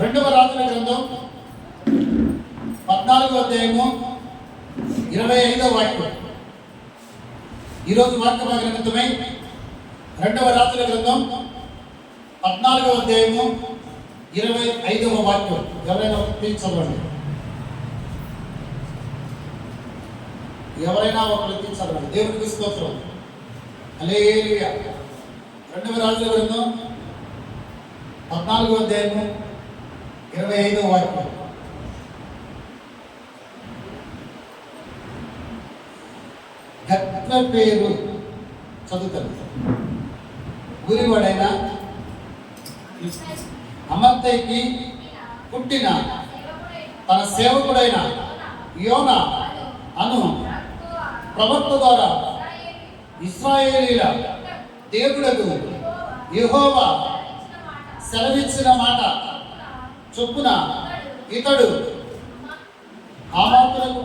రెండవ రాజుల గ్రంథం 14వ అధ్యాయము 25వ వాక్యం. ఈరోజు వాక్య భాగ నిమిత్తమై రెండవ రాజుల గ్రంథం 14వ అధ్యాయము 25వ వాక్యం. ఎవరైనా చదవండి. ఎవరైనా ఒకరు చదవండి. దేవునికి స్తోత్రం. హల్లెలూయా. రెండవ రాజుల గ్రంథం 14వ అధ్యాయము 25వ వాక్యం. గట్ల పేరు చదువుతాను. గురివాడైన అమత్తయికి పుట్టిన తన సేవకుడైన యోనా అను ప్రవక్త ద్వారా ఇశ్రాయేలీల దేవుడకు యెహోవా సెలవిచ్చిన మాట చొప్పున ఇతడు ఆమాతులకు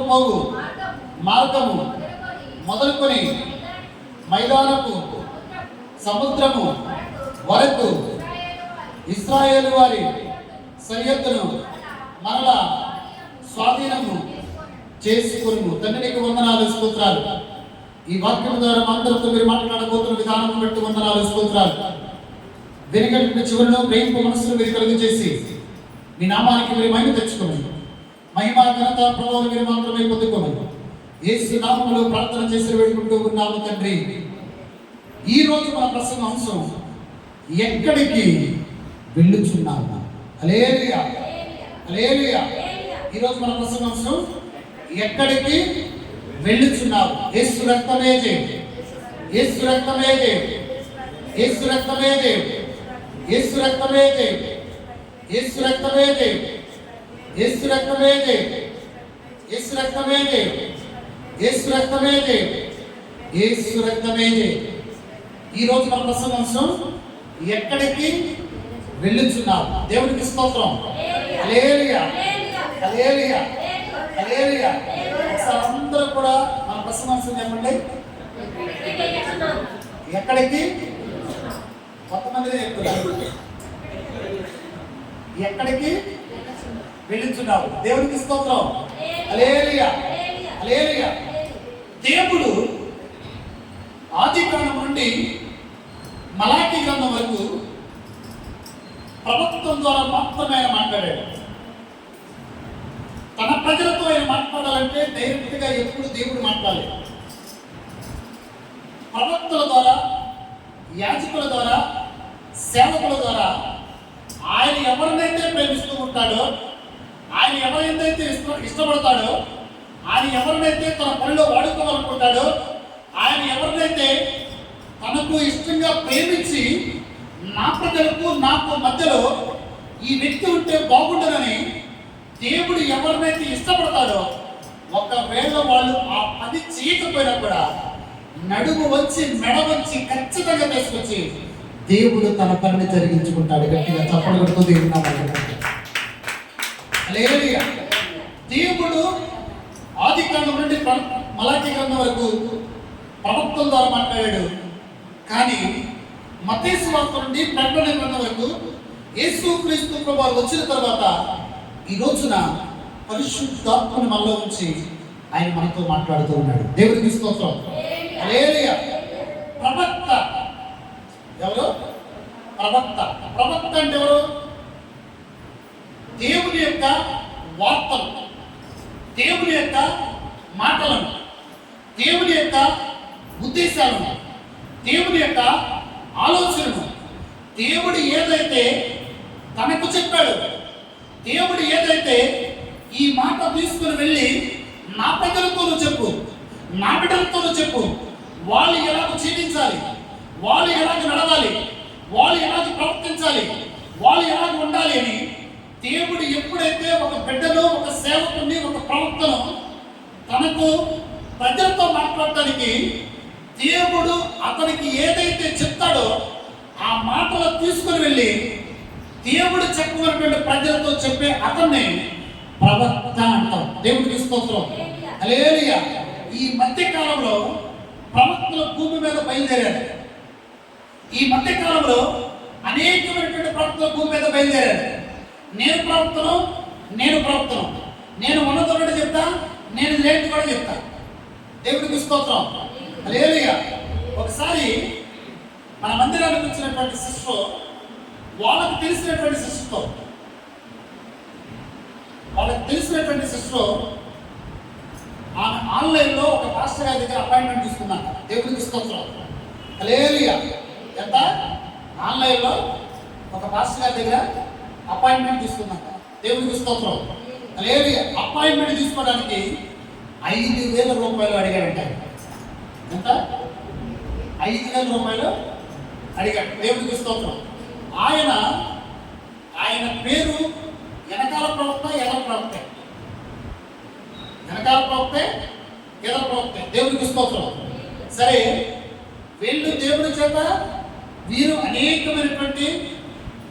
పోగు మార్గము మొదలుకొని మైదానపు సముద్రము వరకు ఇశ్రాయేలు వారి సరిహద్దును మరలా స్వాధీనము చేసుకును. తండ్రికి వందనాలు, స్తోత్రాలు. ఈ వాక్యం ద్వారా అందరితో మీరు మాట్లాడబోతున్న విధానం బట్టి వందనాలు, స్తోత్రాలు. వెనుకటి చివరిలో ప్రేమ మనసును మీరు కలుగు చేసి మీ నామానికి మీరు మహిమ తెచ్చుకోండి. మహిమ ఘనత ప్రభావం మీరు మాత్రమే పొందుకోమని యేసు నామములో ప్రార్థన చేసి వేడుకుంటూ ఉన్నాము తండ్రి. ఈ రోజు మన ప్రసంగ అంశం ఎక్కడికి వెళ్ళుచున్నాము. హల్లెలూయా, హల్లెలూయా. ఈ రోజు మన ప్రసంగ అంశం ఎక్కడికి వెళ్ళుచున్నావు. యేసు రక్తమే జయం, యేసు రక్తమే జయం, యేసు రక్తమే జయం, యేసు రక్తమే జయం, యేసు రక్తమే జయం, యేసు రక్తమే జయం, యేసు రక్తమే జయం, యేసు రక్తమే జయం, యేసు రక్తమే జయం. ఈ రోజు మన ప్రసంగం ఎక్కడికి వెళ్ళుచున్నావు. దేవునికి స్తోత్రం. హల్లెలూయా, హల్లెలూయా, హల్లెలూయా. ఒకసారి అందరూ కూడా మన ప్రసంగం చెప్పండి. ఎక్కడికి? కొంతమంది చెప్తున్నారు ఎక్కడికి వెళ్ళుచున్నావు. దేవునికి స్తోత్రం. హల్లెలూయా, హల్లెలూయా. దేవుడు ఆదికాండం నుండి మలాకీ గ్రంథం వరకు ప్రభుత్వం ద్వారా మాత్రమే ఆయన మాట్లాడాడు. తన ప్రజలతో ఆయన మాట్లాడాలంటే డైరెక్ట్ గా ఎప్పుడు దేవుడు మాట్లాడలేదు. ప్రవక్తల ద్వారా, యాజకుల ద్వారా, సేవకుల ద్వారా ఆయన ఎవరినైతే ప్రేమిస్తూ ఉంటాడో, ఆయన ఎవరినైతే ఇష్టపడతాడో, ఆయన ఎవరినైతే తన పనిలో వాడుకోవాలనుకుంటాడో, ఆయన ఎవరినైతే తనకు ఇష్టంగా ప్రేమించి నా ప్రజలకు నాకు మధ్యలో ఈ వ్యక్తి ఉంటే బాగుండదని దేవుడు ఎవరినైతే ఇష్టపడతాడో, ఒకవేళ వాళ్ళు ఆ పని చేయకపోయినా కూడా నడుము వచ్చి మెడ వచ్చి ఖచ్చితంగా తీసుకొచ్చి దేవుడు తన పనిని జరిగించుకుంటాడు. గట్టిగా చప్పట్లు కొడుతూ దేవుడు హల్లెలూయా. దేవుడు ఆదికాండం నుండి మలాకీ గ్రంథం వరకు ప్రవక్తల ద్వారా మాట్లాడాడు. కానీ మత్తయి సువార్త నుండి ప్రకటన గ్రంథం వరకు యేసుక్రీస్తు ప్రభువు వచ్చిన తర్వాత ఈ రోజున పరిశుద్ధాత్మని మనలో ఉంచి ఆయన మనతో మాట్లాడుతూ ఉన్నాడు. దేవుడికి స్తోత్రం. హల్లెలూయా. ప్రవక్త ఎవరు? ప్రవక్త. ప్రవక్త అంటే ఎవరు? దేవుని యొక్క వార్తలు, దేవుని యొక్క మాటలను, దేవుని యొక్క ఉద్దేశాలను, దేవుని యొక్క ఆలోచనను, దేవుడు ఏదైతే తనకు చెప్పాడు, దేవుడు ఏదైతే ఈ మాట తీసుకుని వెళ్ళి నా ప్రజలతోనూ చెప్పు, నా బిడ్డలతోనూ చెప్పు, వాళ్ళు ఎలాగ జీవించాలి, వాళ్ళు ఎలాగ నడవాలి, వాళ్ళు ఎలాగ ప్రవర్తించాలి, వాళ్ళు ఎలాగ ఉండాలి అని దేవుడు ఎప్పుడైతే ఒక బిడ్డను, ఒక సేవకుని, ఒక ప్రవక్తను తనకు ప్రజలతో మాట్లాడటానికి దేవుడు అతనికి ఏదైతే చెప్తాడో ఆ మాటలు తీసుకుని వెళ్ళి దేవుడు చెప్పినటువంటి ప్రజలతో చెప్పే అతన్ని ప్రవక్త అంటాం. దేవుడికి స్తోత్రం. హల్లెలూయా. ఈ మధ్య కాలంలో ప్రవక్తలు భూమి మీద బయలుదేరారు. ఈ మధ్య కాలంలో అనేకమైనటువంటి ప్రవక్తలు భూమి మీద బయలుదేరారు. నేను ప్రవక్తను, నేను ఉన్నతోడు చెప్తా, నేను లేని కూడా చెప్తా. దేవుడికి స్తోత్రం. హల్లెలూయా. ఒకసారి మన మందిరానికి వచ్చినటువంటి సిస్టర్, వాళ్ళకి తెలిసినటువంటి సిస్టర్ ఆమె ఆన్లైన్లో ఒక పాస్టర్ గారి దగ్గర అపాయింట్మెంట్ తీసుకున్నాను. దేవుడికి స్తోత్రం. హల్లెలూయా. ఎంత ఆన్లైన్లో ఒక పాస్టర్ గారి దగ్గర అపాయింట్మెంట్ తీసుకున్నాక దేవుడికి స్తోత్రం. హల్లెలూయా. అపాయింట్మెంట్ తీసుకోవడానికి 5,000 రూపాయలు అడిగాడంట. ఎంత? 5,000 రూపాయలు అడిగాడు. దేవుడికి స్తోత్రం. ఆయన పేరు వెనకాల ప్రవక్తే, ఎదర ప్రవక్తే. దేవుడికి స్తోత్రం. సరే, వీళ్ళు దేవుడి చేత వీరు అనేకమైనటువంటి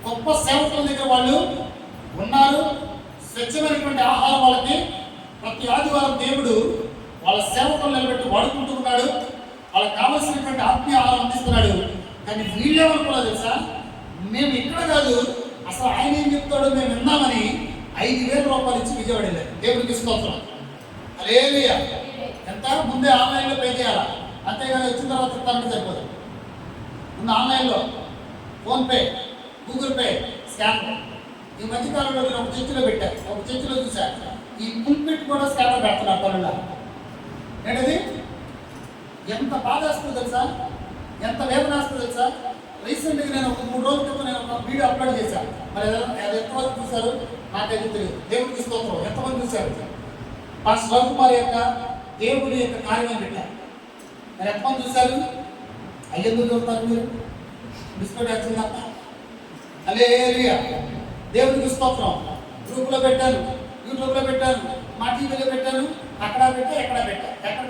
గొప్ప సేవకుల దగ్గర వాళ్ళు ఉన్నారు. స్వచ్ఛమైనటువంటి ఆహారం వాళ్ళకి ప్రతి ఆదివారం దేవుడు వాళ్ళ సేవకులు నిలబెట్టి వాడుకుంటూ ఉన్నాడు. వాళ్ళకి కావలసినటువంటి ఆత్మీయ ఆహారం అందిస్తున్నాడు. కానీ వీళ్ళేమనుకున్నారు తెలుసా? మేము ఇక్కడ కాదు, అసలు ఆయన ఏం చెప్తాడో మేము విన్నామని 5,000 రూపాయలు ఇచ్చి విజయవాడ వెళ్ళారు. దేవుడికి స్తోత్రం. హల్లెలూయా. ఎంత? ముందే ఆన్లైన్లో పే చేయాలా, అంతేగాని వచ్చిన తర్వాత ఇస్తానంటే సరిపోదు. ముందు ఆన్లైన్లో ఫోన్పే, గూగుల్ పే, స్కానర్. ఈ మధ్యకాలంలో నేను ఒక చర్చిలో పెట్టాను, ఒక చర్చిలో చూశాను. ఈ పుల్పిట్ కూడా స్కానర్ పెడుతున్నారు పనుల. ఏంటది? ఎంత బాధ వస్తుందో తెలుసా, ఎంత వేదన వస్తుందో తెలుసా? రీసెంట్గా నేను ఒక 3 రోజుల క్రితం నేను ఒక వీడియో అప్లోడ్ చేశాను. మరి అది ఎంతమంది చూశారు నాకైతే తెలియదు. దేవుడికి స్తోత్రం. ఎంతమంది చూశారు? పాస్టర్ రవికుమార్ యొక్క దేవుడి యొక్క కార్యం పెట్టారు. మరి ఎంతమంది చూశారు? అయ్యేందుకు చూస్తారు మీరు? బిస్కెట్ వచ్చిందన్న. హల్లెలూయా. దేవుడికి స్తోత్రం. గ్రూప్లో పెట్టాను, యూట్యూబ్లో పెట్టాను, మా టీవీలో పెట్టాను, అక్కడ పెట్టా, ఎక్కడ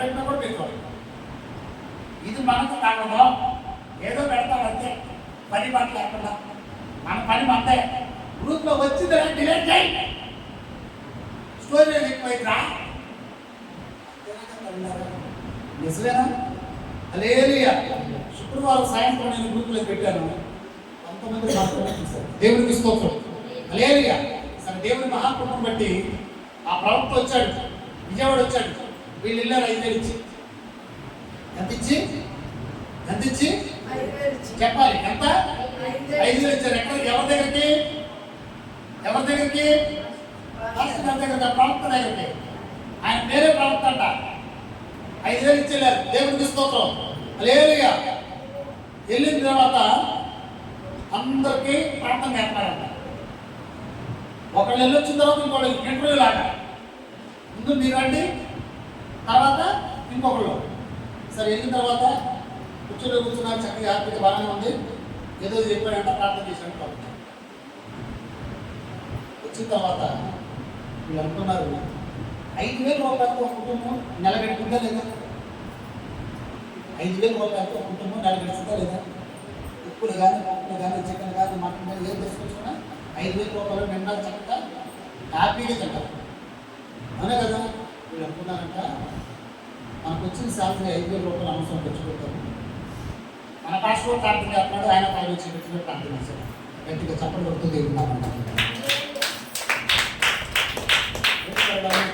పెట్టినా కూడా పెట్టుకోవాలి. ఇది మనకు కాకుండా ఏదో పెడతామంతే, పని మాట లేకుండా. మన పని మందే. గ్రూప్లో వచ్చిందా డిలీట్ చేయి, స్టోరేజ్ ఎక్కువైందా? నిజమేనా? హల్లెలూయా. శుక్రవారం సాయంత్రం నేను గ్రూప్లో పెట్టాను. 9 మంది మాత్రమే చూశారు. దేవుడికి స్తోత్రం. హల్లెలూయా. సరే, దేవుడి మహాకృపను బట్టి ఆ ప్రవక్త వచ్చాడు, విజయవాడ వచ్చాడు. వీళ్ళు వెళ్ళారు 5,000 ఇచ్చి. ఎంత ఇచ్చి చెప్పాలి? ఎంత? 5,000 ఇచ్చారు. ఎవరి దగ్గరికి? పాస్టర్ గారి దగ్గర, ప్రవక్త దగ్గరికి. ఆయన పేరే ప్రవక్త అంట. 5,000 ఇచ్చేళ్ళారు. దేవుడికి స్తోత్రం. హల్లెలూయా. వెళ్ళిన తర్వాత అందరికీ ప్రార్థన చేస్తారంట. ఒకళ్ళు వెళ్ళొచ్చిన తర్వాత ఇంకోళ్ళు ఇంటర్వ్యూ లాగా. ముందు మీరు రండి, తర్వాత ఇంకొకళ్ళు. సరే, వెళ్ళిన తర్వాత కూర్చున్నారు. చక్కగా హ్యాపీగా బాగానే ఉంది. ఏదో చెప్పాడంట, ప్రార్థన చేశాడు. వచ్చిన తర్వాత వీళ్ళు అనుకున్నారు, 5,000 రూపాయలతో ఒక కుటుంబం నిలబెట్టుకుందా లేదా? 5,000 రూపాయలతో ఒక కుటుంబం నిలబెట్టుకుందా లేదా? ఉప్పులు కానీ, పప్పులు కానీ, చికెన్ కానీ, మటన్ కానీ ఏం తీసుకొచ్చినా 5,000 రూపాయలు నిండా చక్కగా హ్యాపీగా తింటారు. అవునే కదా? వీళ్ళు అనుకున్నారంట, మనకు వచ్చిన శాలరీ 5,000 రూపాయలు అవసరం తెచ్చుకుంటారు. మన పాస్పోర్ట్ ప్రార్థన చేస్తున్నాడు, ఆయన పైన వచ్చి పెట్టిన ప్రార్థన చేశాడు. గట్టిగా చప్పట్లు కొడుతూ దేవుడున్నామంట.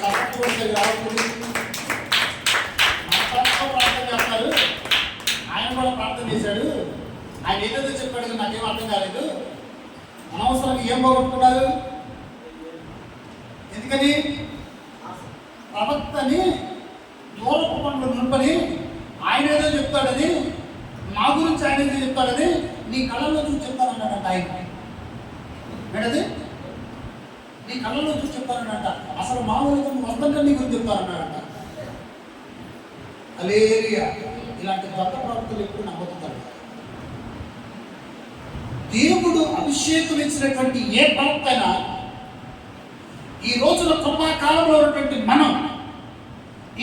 చప్పట్లు కొట్టేది రావట్లేదు. మన పాస్పోర్ట్ ప్రార్థన చేస్తారు, ఆయన కూడా ప్రార్థన చేశాడు. ఆయన ఏదైతే చెప్పాడు నాకేం అర్థం కాలేదు. అనవసరంగా ఏం పోగొట్టుకున్నారు? ఎందుకని? ప్రవక్తని దూరపు పండ్లు నింపని ఆయన ఏదో చెప్తాడని, నా గురించి ఆయన ఏదో చెప్తాడని నీ కళ్ళల్లో చూసి చెప్తానన్నాడంట. ఆయన ఏంటది? నీ కళ్ళల్లో చూసి చెప్తానన్నాడంట. అసలు మామూలుగా వస్తుంటే నీ గురించి చెప్తానన్నాడంట. హల్లెలూయా. ఇలాంటి దొంగ ప్రవక్తలు ఎప్పుడు నమ్ముతుంటారు. దేవుడు అభిషేకం ఇచ్చినటువంటి ఏ ప్రవక్త అయినా ఈ రోజున కృపాకాలంలో ఉన్నటువంటి మనం,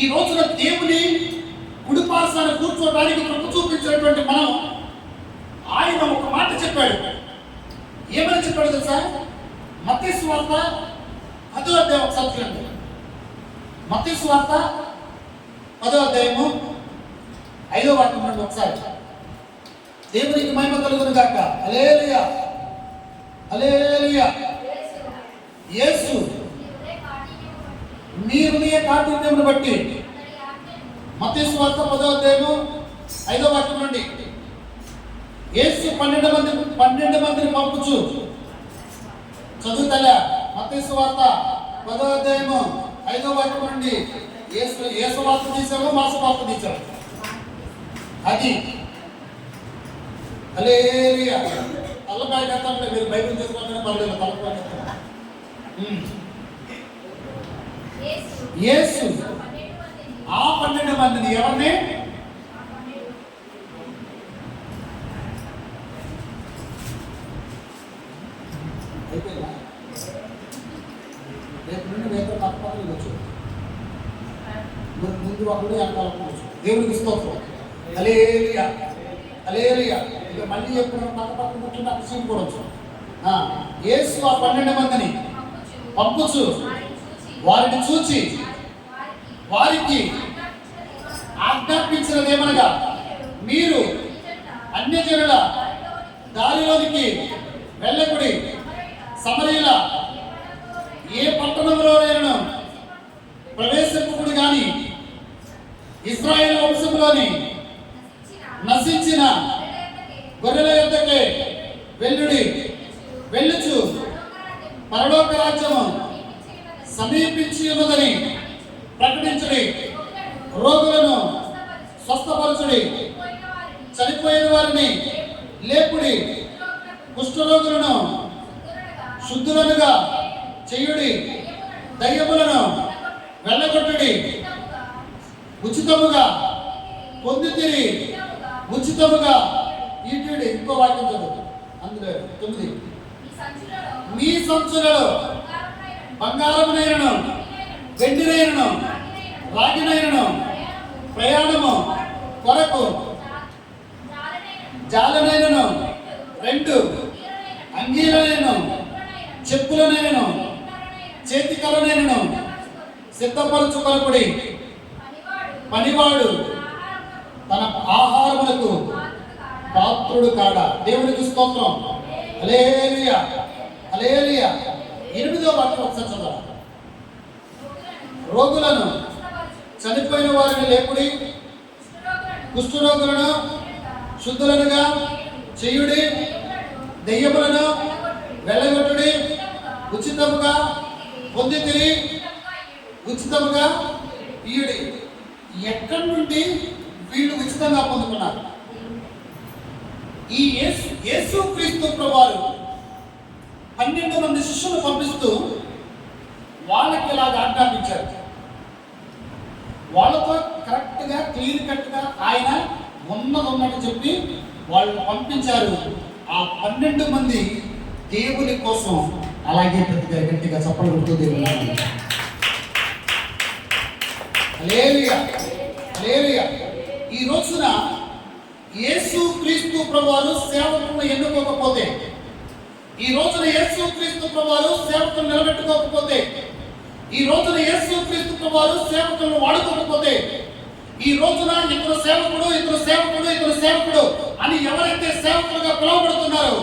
ఈ రోజున దేవుని కుడిపార్శ్వాన కూర్చోడానికి కృప చూపించినటువంటి మనం, ఆయన ఒక మాట చెప్పాడు. ఏమని చెప్పాడు తెలుసా? మత్తయి సువార్త 10వ అధ్యాయం ఒకసారి చూడండి. మత్తయి సువార్త 10వ అధ్యాయము 5వ వాక్యం నుండి ఒకసారి. దేవునికి మహిమ కలుగును గాక. హల్లెలూయా. హల్లెలూయా. యేసు మీ హృదయ కాఠిన్యమును బట్టి మత్తయి సువార్త 10వ అధ్యాయము 5వ వాక్యం నుండి యేసు 12 మందిని పంపుచు చదువుతలే. మత్తయి సువార్త 10వ అధ్యాయము 5వ వాక్యం నుండి యేసు వార్త తీసాము, మాస వార్త తీసాము. అది హల్లెలూయా. తలకాయ కట్టండి, మీరు బైబిల్ తీసుకుంటే పర్లేదు. తలకాయ యేసు ఆ 12 మందిని ఎవరిని? రేపు నుండి వేరే పక్కపక్కన వచ్చు, ముందు ఒకడు వెనకాలవచ్చు. దేవుడికి స్తోత్రం. హల్లెలూయా, హల్లెలూయా. ఇక మళ్ళీ ఎప్పుడు పక్కపక్కన కూర్చుంటే అతిశయం కూడా వచ్చు. యేసు ఆ 12 మందిని పంపుచు వారిని చూచి వారికి ఆజ్ఞాపించినదేమనగా, మీరు అన్యజనుల దారిలోనికి వెళ్ళకుడి, సమరయుల ఏ పట్టణంలోనైనా ప్రవేశింపుడు గాని ఇశ్రాయేలు వంశంలోని నశించిన గొర్రెల యొద్దకే వెళ్ళుడి, వెళ్ళుచు పరలోక రాజ్యము సమీపించి ఉన్నదని ప్రకటించుడి, రోగులను స్వస్థపరచుడి, చనిపోయిన వారిని లేపుడి, కుష్ఠరోగులను శుద్ధులనుగా చేయుడి, దయ్యములను వెళ్ళగొట్టుడి, ఉచితముగా పొందితిరి, ఉచితముగా ఈటుడి. ఇంకో వాక్యం చదువు అందులో 9. మీ సంచులలో బంగారమునైనను వెండినైనను రాగినైనను ప్రయాణము కొరకు జాలనైనను 2 అంగీలనైనను చెప్పులనైనను చేతికలనైనను సిద్ధపరచుకొనకుడి. పనివాడు తన ఆహారములకు పాత్రుడు కాడా. దేవునికి స్తోత్రం. హల్లెలూయా, హల్లెలూయా. 8వ వాక్యం ఒకసారి చదవండి. రోగులను చనిపోయిన వారిని లేపుడి, కుష్ఠరోగులను శుద్ధులనుగా చేయుడి, దెయ్యములను వెళ్ళగొట్టుడి, ఉచితముగా పొందితిరి, ఉచితముగా ఈయుడి. ఎక్కడి నుండి వీళ్ళు ఉచితంగా పొందుకున్నారు? ఈ యేసుక్రీస్తు ప్రభువారు 12 మంది శిష్యులు పంపిస్తూ వాళ్ళకి ఇలాగ ఆజ్ఞాపించారు. వాళ్ళతో కరెక్ట్గా క్లీన్ కట్గా ఆయన ఉన్నట్టు చెప్పి వాళ్ళు పంపించారు. ఆ 12 మంది దేవుని కోసం అలాగే ప్రతిగా గట్టిగా చప్పట్లు కొడుతూ దేవుని హల్లెలూయా, హల్లెలూయా. ఈ రోజున యేసుక్రీస్తు ప్రభువారు సేవకులను ఎన్నుకోకపోతే, ఈ రోజున యేసుక్రీస్తు ప్రభువారు సేవకులను నిలబెట్టుకోకపోతే, ఈ రోజున యేసుక్రీస్తు ప్రభువారు సేవకులను వాడుకోకపోతే, ఈ రోజున ఇతరు సేవకుడు అని ఎవరైతే సేవకులుగా పిలువబడుతున్నారో,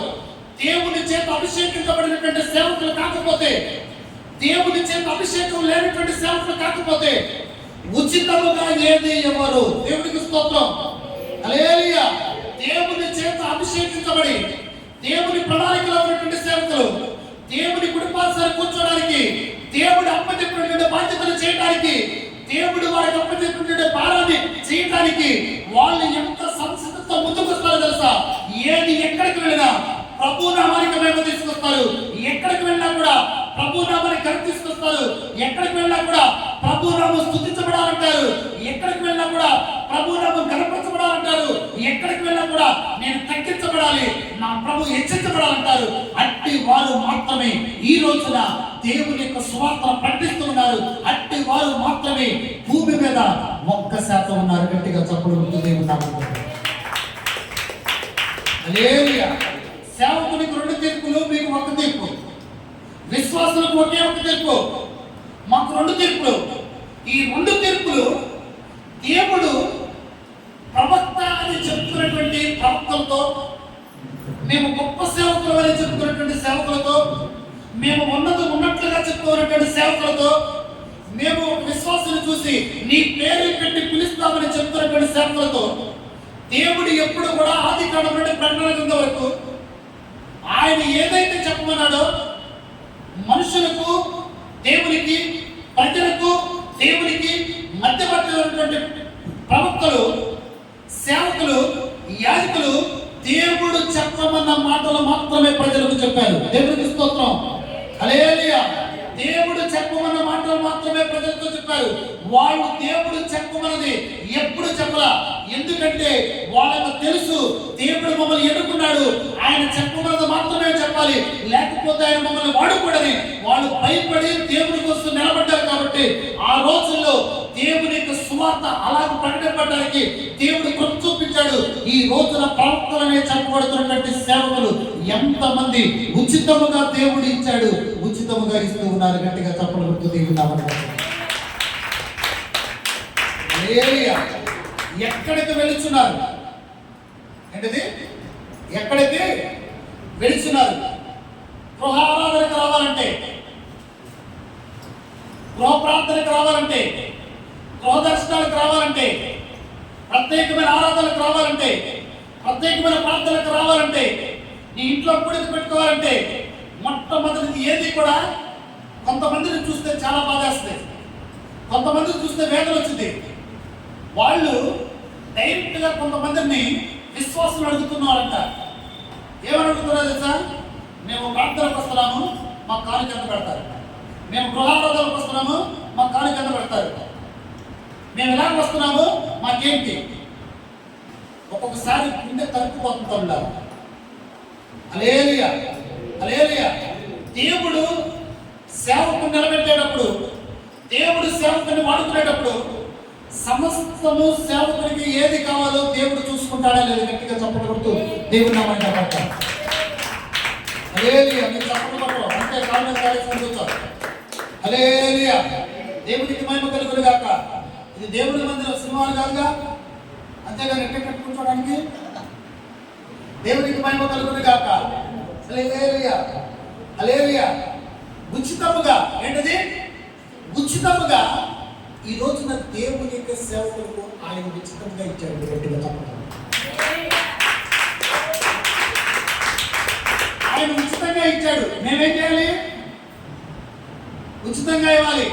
దేవుని చేత అభిషేకించబడినటువంటి సేవకులు కాకపోతే, దేవుని చేత అభిషేకం లేనటువంటి సేవకులు కాకపోతే, ఉచితముగా ఏది ఎవరు? దేవునికి స్తోత్రం. హల్లెలూయా. దేవుని చేత అభిషేకించబడి దేవుని ప్రణాళికలో ఉన్నటువంటి సేవకులు, దేవుని కుటుంబాన్ని కూర్చోడానికి, దేవుడు అప్పచెప్పినటువంటి బాధ్యతలు చేయడానికి, దేవుడు వారికి అప్పచెప్పినటువంటి భారాన్ని చేయడానికి వాళ్ళు ఎంత సంసిద్ధతో ముందుకొస్తారో తెలుసా? ఏది ఎక్కడికి వెళ్ళినా ప్రభు నామానికి మేము తీసుకొస్తారు. ఎక్కడికి వెళ్ళినా కూడా ప్రభు నామాన్ని కలిపి తీసుకొస్తారు. ఎక్కడికి వెళ్ళినా కూడా ప్రభు నామం స్తుతించబడాలంటారు. ఎక్కడికి వెళ్ళినా కూడా ప్రభు నామం కనపరచబడాలంటారు. ఎక్కడికి వెళ్ళినా కూడా నేను తగ్గించబడాలి, నా ప్రభు హెచ్చించబడాలంటారు. అట్టి వారు మాత్రమే ఈ రోజున దేవుని యొక్క సువార్తను ప్రకటిస్తున్నారు. అట్టి వారు మాత్రమే భూమి మీద 1% ఉన్నారు. గట్టిగా చప్పుడు దేవుని నామములో. హల్లెలూయా. సేవకునికి 2 తీర్పులు, మీకు 1 తీర్పు. విశ్వాసులకు ఒకే 1 తీర్పు, మాకు 2 తీర్పులు. ఈ 2 తీర్పులు దేవుడు ప్రవక్త అని చెప్తున్నటువంటి ప్రవక్తలతో మేము గొప్ప సేవకులు అని చెప్పుకున్నటువంటి సేవకులతో, మేము ఉన్నట్లుగా చెప్పుకున్నటువంటి సేవకులతో, మేము విశ్వాసాన్ని చూసి నీ పేరు పెట్టి పిలుస్తామని చెప్తున్నటువంటి సేవకులతో దేవుడు ఎప్పుడు కూడా ఆది కాండం నుండి ప్రకటన గ్రంథం వరకు ఆయన ఏదైతే చెప్పమన్నాడో మనుషులకు దేవునికి, ప్రజలకు దేవునికి మధ్యవర్తి ప్రవక్తలు, సేవకులు, యాజకులు దేవుడు చెప్పమన్న మాటలు మాత్రమే ప్రజలకు చెప్పారు. దేవుడికి స్తోత్రం. హల్లెలూయా. దేవుడు చెప్పమన్న మాటలు మాత్రమే ప్రజలతో చెప్పారు. వాళ్ళు దేవుడు చెప్పమన్నది ఎప్పుడు చెప్పలా. ఎందుకంటే వాళ్ళకు తెలుసు దేవుడు మమ్మల్ని ఎన్నుకున్నాడు, ఆయన చెప్పమన్నది మాత్రమే చెప్పాలి, లేకపోతే ఆయన మమ్మల్ని వాడుకోడని వాళ్ళు భయపడి దేవుడి కోసం నిలబడ్డారు. కాబట్టి ఆ రోజుల్లో దేవుని యొక్క సువార్త అలాగ ప్రకటించడానికి దేవుడు కృప చూపించాడు. ఈ రోజున ప్రవక్తలనే చెప్పబడుతున్నటువంటి సేవకులు ఎంతమంది ఉచితముగా దేవుడు ఇచ్చాడు, ఉచితముగా ఇస్తూ ఉన్నారు. గట్టిగా చప్పట్లు కొడుతూ దేవుని నామమున హల్లెలూయా. ఎక్కడికి వెళుచున్నారు? ఏంటిది? ఎక్కడికి వెళుచున్నారు? గృహ ఆరాధనకు రావాలంటే, గృహ ప్రార్థనకు రావాలంటే, గృహ దర్శనాలకు రావాలంటే, ప్రత్యేకమైన ఆరాధనలకు రావాలంటే, ప్రత్యేకమైన ప్రార్థనలకు రావాలంటే, నీ ఇంట్లో కూడికి పెట్టుకోవాలంటే మొట్టమొదటిది ఏది కూడా కొంతమందిని చూస్తే చాలా బాధేస్తుంది, కొంతమందిని చూస్తే వేదన వచ్చింది. వాళ్ళు డైరెక్ట్గా కొంతమందిని విశ్వాసం అడుగుతున్నారంట. ఏమని అడుగుతున్నారు తెలుసా? మేము ప్రార్థనకు వస్తున్నాము, మా కాలు కింద పెడతారు. మేము గృహారాధనకు వస్తున్నాము, మా కాలు కింద పెడతారు. మేము ఎలా వస్తున్నాము, మాకేంటి? ఒక్కొక్కసారి గుండె తరుక్కుపోతుంటారు. హల్లెలూయా, హల్లెలూయా. దేవుడు సేవకుని నిలబెట్టేటప్పుడు, దేవుడు సేవకుని వాడుకునేటప్పుడు సమస్తము సేవకునికి ఏది కావాలో దేవుడు చూసుకుంటాడా లేదు? గట్టిగా చప్పట్లు కొడుతూ దేవుడు నామమున చెప్తారు. హల్లెలూయా. మీరు చప్పట్లు కొట్టరు అంటే కాళ్ళ కార్యక్రమం చూస్తారు. హల్లెలూయా. దేవునికి మహిమ కలుగును గాక. ఇది దేవుడి మందిరం, సినిమాలు కాదుగా, అంతేగాని ఎక్కడ కూర్చోడానికి. దేవునికి మహిమ కలుగును గాక. హల్లెలూయా, హల్లెలూయా. ఉచితముగా, ఏంటది? ఉచితముగా ఈ రోజున దేవుని యొక్క సేవకులకు ఆయన ఉచితంగా ఇచ్చాడు. గట్టిగా చెప్పండి. ఆయన ఉచితంగా ఇచ్చాడు. మేమేం చేయాలి? ఉచితంగా ఇవ్వాలి.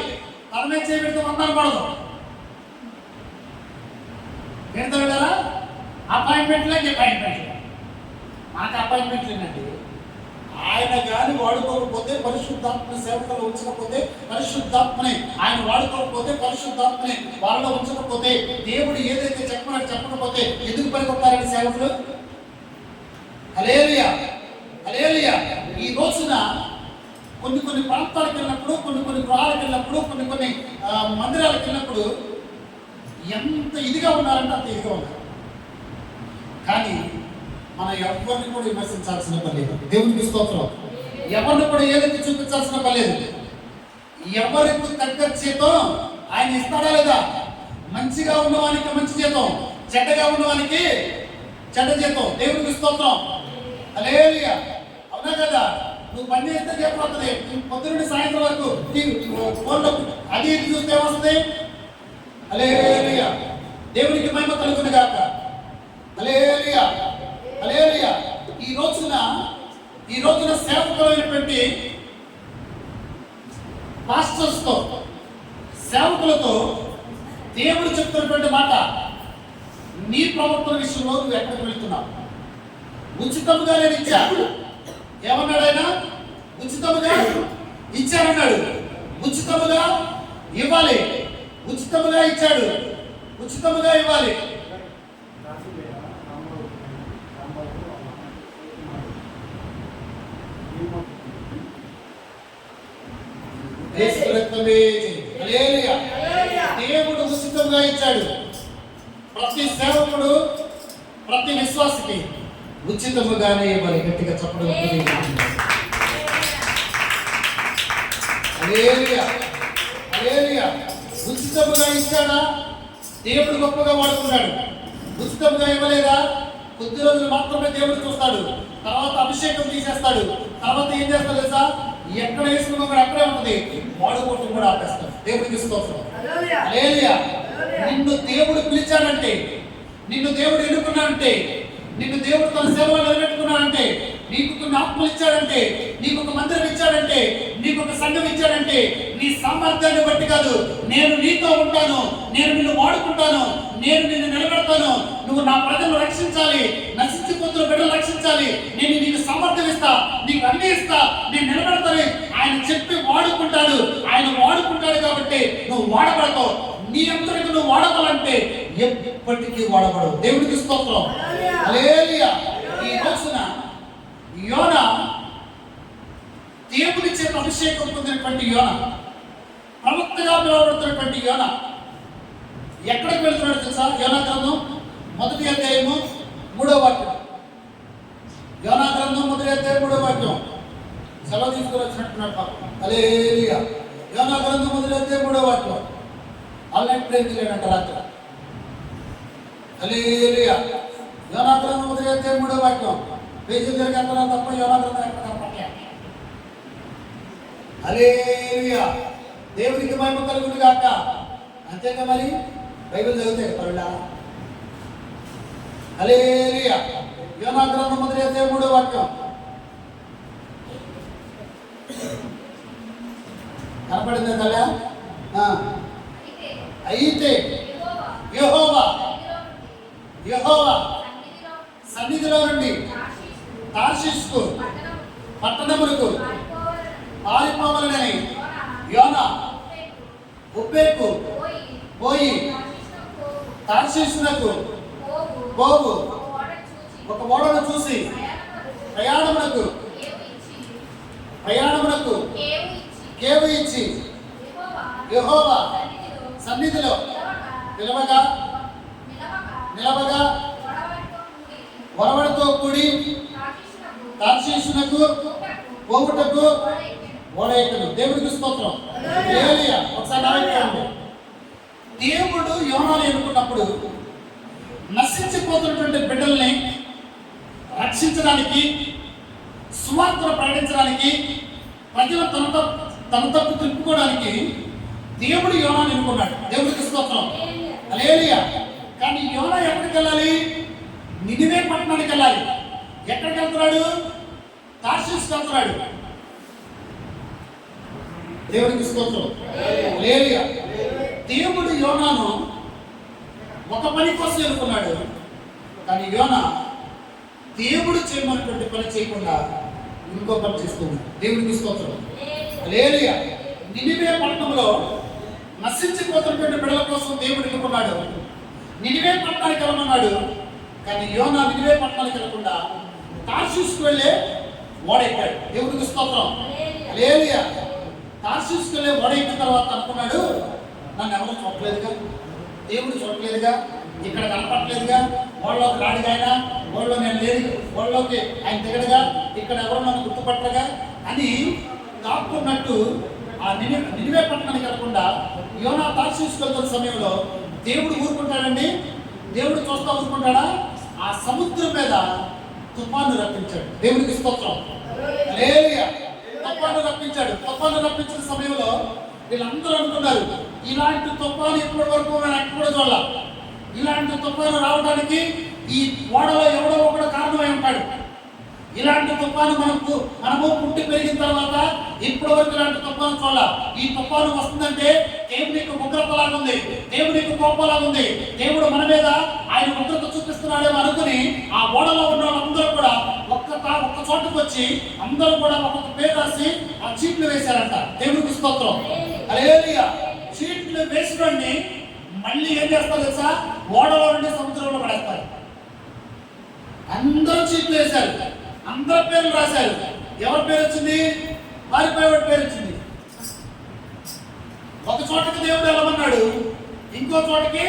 తనమే చేయబెడితే వందనకూడదు. పెడతారు కదా అపాయింట్మెంట్లకి మనకు అపాయింట్మెంట్లేనండి. ఆయన కానీ వాడుకోకపోతే, పరిశుద్ధాత్మ సేవకులు ఉంచకపోతే, పరిశుద్ధాత్మని ఆయన వాడుకోకపోతే, పరిశుద్ధాత్మని వాళ్ళలో ఉంచకపోతే, దేవుడు ఏదైతే చెప్పకపోతే ఎందుకు పనికొస్తారండి సేవకులు? హల్లెలూయా, హల్లెలూయా. ఈ రోజున కొన్ని ప్రాంతాలకు వెళ్ళినప్పుడు, కొన్ని గృహాలకు వెళ్ళినప్పుడు, కొన్ని మందిరాలకు వెళ్ళినప్పుడు ఎంత ఇదిగా ఉన్నారంటే అంత ఇదిగా ఉన్నారు. కానీ మనం ఎవరిని కూడా విమర్శించాల్సిన పని లేదు. దేవునికి స్తోత్రం. ఎవరిని కూడా ఏదైతే చూపించాల్సిన పని లేదు. ఎవరికి తగ్గ జీతం ఆయన ఇస్తాడా లేదా? మంచిగా ఉన్నవానికి మంచి జీతం, చెడ్డగా ఉన్నవానికి చెడ్డ జీతం. దేవునికి స్తోత్రం. హల్లెలూయా. అవునా కదా? నువ్వు పని చేస్తే జీతం వస్తుంది. పొద్దునుండి సాయంత్రం వరకు ఫోన్లో అది ఇది చూస్తే ఏమొస్తుంది? హల్లెలూయా. దేవునికి మహిమ కలుగును గాక. హల్లెలూయా, హల్లెలూయా. ఈ రోజున సేవకులైనటువంటి పాస్టర్స్తో, సేవకులతో దేవుడు చెప్తున్నటువంటి మాట, నీ ప్రవర్తన విషయంలో నువ్వు ఎక్కడికి వెళ్తున్నావు? ఉచితముగా నేను ఇచ్చాను. ఏమన్నాడు ఆయన? ఉచితముగా ఇచ్చానన్నాడు. ఉచితముగా ఇవ్వాలి. ఉచితముగా ఇచ్చాడు, ఉచితముగా ఇవ్వాలి. దేవుడు ఉచితంగా ఇచ్చాడు. ప్రతి సేవకుడు, ప్రతి విశ్వాసికి ఉచితముగానే ఇవ్వాలి. గట్టిగా చెప్పడం. హల్లెలూయా, హల్లెలూయా. ఉచితముగా ఇచ్చాడా? దేవుడు గొప్పగా వాడుకున్నాడు. ఉచితముగా ఇవ్వలేదా? కొద్ది రోజులు మాత్రమే దేవుడు చూస్తాడు, తర్వాత అభిషేకం తీసేస్తాడు. తర్వాత ఏం చేస్తాడు తెలుసా? ఎక్కడ వేసుకున్నా కూడా అక్కడే ఉంటుంది, వాడుకోవటం కూడా ఆపేస్తాడు. దేవుడికి స్తోత్రం. హల్లెలూయా. నిన్ను దేవుడు పిలిచాడంటే, నిన్ను దేవుడు ఎన్నుకున్నాడంటే, నిన్ను దేవుడు తన సేవలో నిలబెట్టుకున్నాడంటే, నీకు కొన్ని ఆత్మలు ఇచ్చాడంటే, నీకు ఒక మందిరం ఇచ్చాడంటే, నీకు ఒక సంఘం ఇచ్చాడంటే, నీ సామర్థ్యాన్ని బట్టి కాదు. నేను నీతో ఉంటాను, నేను నిన్ను వాడుకుంటాను, నేను నిన్ను నిలబెడతాను, నువ్వు నా ప్రజలను రక్షించాలి, నశించిపోతున్న బిడ్డలు రక్షించాలి, నేను నీకు సామర్థ్యం ఇస్తా, నీకు అన్ని ఇస్తా, నేను నిలబెడతాను ఆయన చెప్పి వాడుకుంటాడు. ఆయన వాడుకుంటాడు కాబట్టి నువ్వు వాడబడతావు. నీ అంతటికి నువ్వు వాడవాలంటే ఎప్పటికీ వాడబడవు. దేవుడికి స్తోత్రం. హల్లెలూయా. ఈ రోజున యోనా దేవుని చేత అభిషేకం పొందినటువంటి యోనా, ప్రవక్తగా పిలువబడుతున్నటువంటి యోనా ఎక్కడికి వెళ్తున్నాడు తెలుసా? యోనా గ్రంథం 1వ అధ్యాయము 3వ వాక్యం. యోనా గ్రంథం 1వ అధ్యాయం 3వ వాక్యం. సెలవు తీసుకుని వచ్చినట్టున్నాడు పాపం. హల్లెలూయా. యోనా గ్రంథం 1వ అధ్యాయం 3వ వాక్యం. ఆన్లైన్ ప్రేమ లేడంట రాత్రి. హల్లెలూయా. యోనా గ్రంథం 1వ అధ్యాయం 3వ వాక్యం. పేజీలు తిరిగేస్తున్నా తప్ప యోనా గ్రంథం ఎక్కడ కనపడలే. హల్లెలూయా. దేవునికి మహిమ కలుగును గాక. అంతేగా మరి బైబిల్ చదివితే పరుడా. హల్లెలూయా. యోనా గ్రంథం 1వ అధ్యాయం 3వ వాక్యం. కనపడిందా తల్లా? అయితే యెహోవా సన్నిధిలో నుండి తార్షీషుకు పట్టణములకు పారిపోవాలని యోనా ఉప్పేకు పోయి తార్షీషునకు పోవు ఒక ఓడను చూసి ప్రయాణమునకు కేవు ఇచ్చి యెహోవా సన్నిధిలో నిలవగా వరవడితో కూడి తార్షీషునకు పోవుటకు ఓడ ఎక్కను. దేవుడికి స్తోత్రం. హల్లెలూయా. ఒకసారి నాయకుడు దేవుడు యోనాను ఎన్నుకున్నప్పుడు నశించిపోతున్నటువంటి బిడ్డల్ని రక్షించడానికి, సువార్తను ప్రకటించడానికి, ప్రజలు తన తప్పు తిప్పుకోవడానికి దేవుడు యోనాను ఎన్నుకున్నాడు. దేవుడికి స్తోత్రం. హల్లెలూయా. కానీ యోనా ఎక్కడికి వెళ్ళాలి? నినివే పట్టణానికి వెళ్ళాలి. ఎక్కడికి వెళ్తున్నాడు? తార్షీషుకు వెళ్తున్నాడు. దేవుడికి స్తోత్రం. హల్లెలూయా. దేవుడు యోనాను ఒక పని కోసం ఎన్నుకున్నాడు. కానీ యోనా దేవుడు చేయమన్నటువంటి పని చేయకుండా ఇంకో పని చేస్తున్నాడు. దేవుడికి స్తోత్రం. హల్లెలూయా. నినివే పట్టణంలో నశించిపోతున్నటువంటి బిడ్డల కోసం దేవుడు ఎన్నుకున్నాడు. నినివే పట్టణానికి వెళ్ళమన్నాడు. కానీ యోనా నినివే పట్టణానికి వెళ్ళకుండా తార్షీషుకు వెళ్ళే ఓడ ఎక్కాడు. దేవుడికి స్తోత్రం. హల్లెలూయా. తార్షీషుకు వెళ్ళే ఓడ ఎక్కిన తర్వాత అనుకున్నాడు, నన్ను ఎవరు చూడలేదుగా, దేవుడు చూడలేదుగా, ఇక్కడ కనపడలేదుగా, వాళ్ళలోకి రాడుగా ఆయన, వాళ్ళలో నేను లేదు, వాళ్ళలోకి ఆయన దిగడుగా, ఇక్కడ ఎవరు నన్ను గుర్తుపట్టగా అని దాక్కున్నట్టు ఆ నినివే పట్టణానికి వెళ్ళకుండా యోనా తార్షీషుకు వెళ్తున్న సమయంలో దేవుడు ఊరుకుంటాడండి. దేవుడు చూస్తా ఊరుకుంటాడా? ఆ సముద్రం మీద తుఫాను రప్పించాడు. దేవుడికి స్తోత్రం. హల్లెలూయా. తుఫాను రప్పించాడు. తుఫాను రప్పించిన సమయంలో వీళ్ళందరూ అనుకున్నారు, ఇలాంటి తుఫాను ఇప్పటి వరకు మనం ఎక్కడ చూడాల. ఇలాంటి తుఫాను రావడానికి ఈ ఓడలో ఎవడో ఒకడు కారణమై ఉంటాడు. ఇలాంటి తుఫాను మనము పుట్టి పెరిగిన తర్వాత ఇప్పటి వరకు ఇలాంటి తుఫాను చూడాల. ఈ తుఫాను వస్తుందంటే దేవునికి ఉగ్రతలాగా ఉంది, దేవునికి కోపంలాగా ఉంది, దేవుడు మన మీద ఆయన ఉగ్రత చూపిస్తున్నాడేమో అనుకుని ఆ ఓడలో ఉన్న వాళ్ళందరూ కూడా ఒక్క చోటుకు వచ్చి అందరూ కూడా ఒక్కొక్క పేరు రాసి ఆ చీట్లు వేశారంట. దేవుడికి స్తోత్రం. హల్లెలూయా. చీట్లు వేసినోడిని మళ్ళీ ఏం చేస్తారు తెలుసా? ఓడలో నుండి సముద్రంలో పడేస్తారు. అందరూ చీట్లు వేశారు, అందరూ పేర్లు రాశారు. ఎవరి పేరు వచ్చింది? పారిపోయేవాడి పేరు వచ్చింది. ఒక చోటకి దేవుడు వెళ్ళమన్నాడు, ఇంకో చోటకి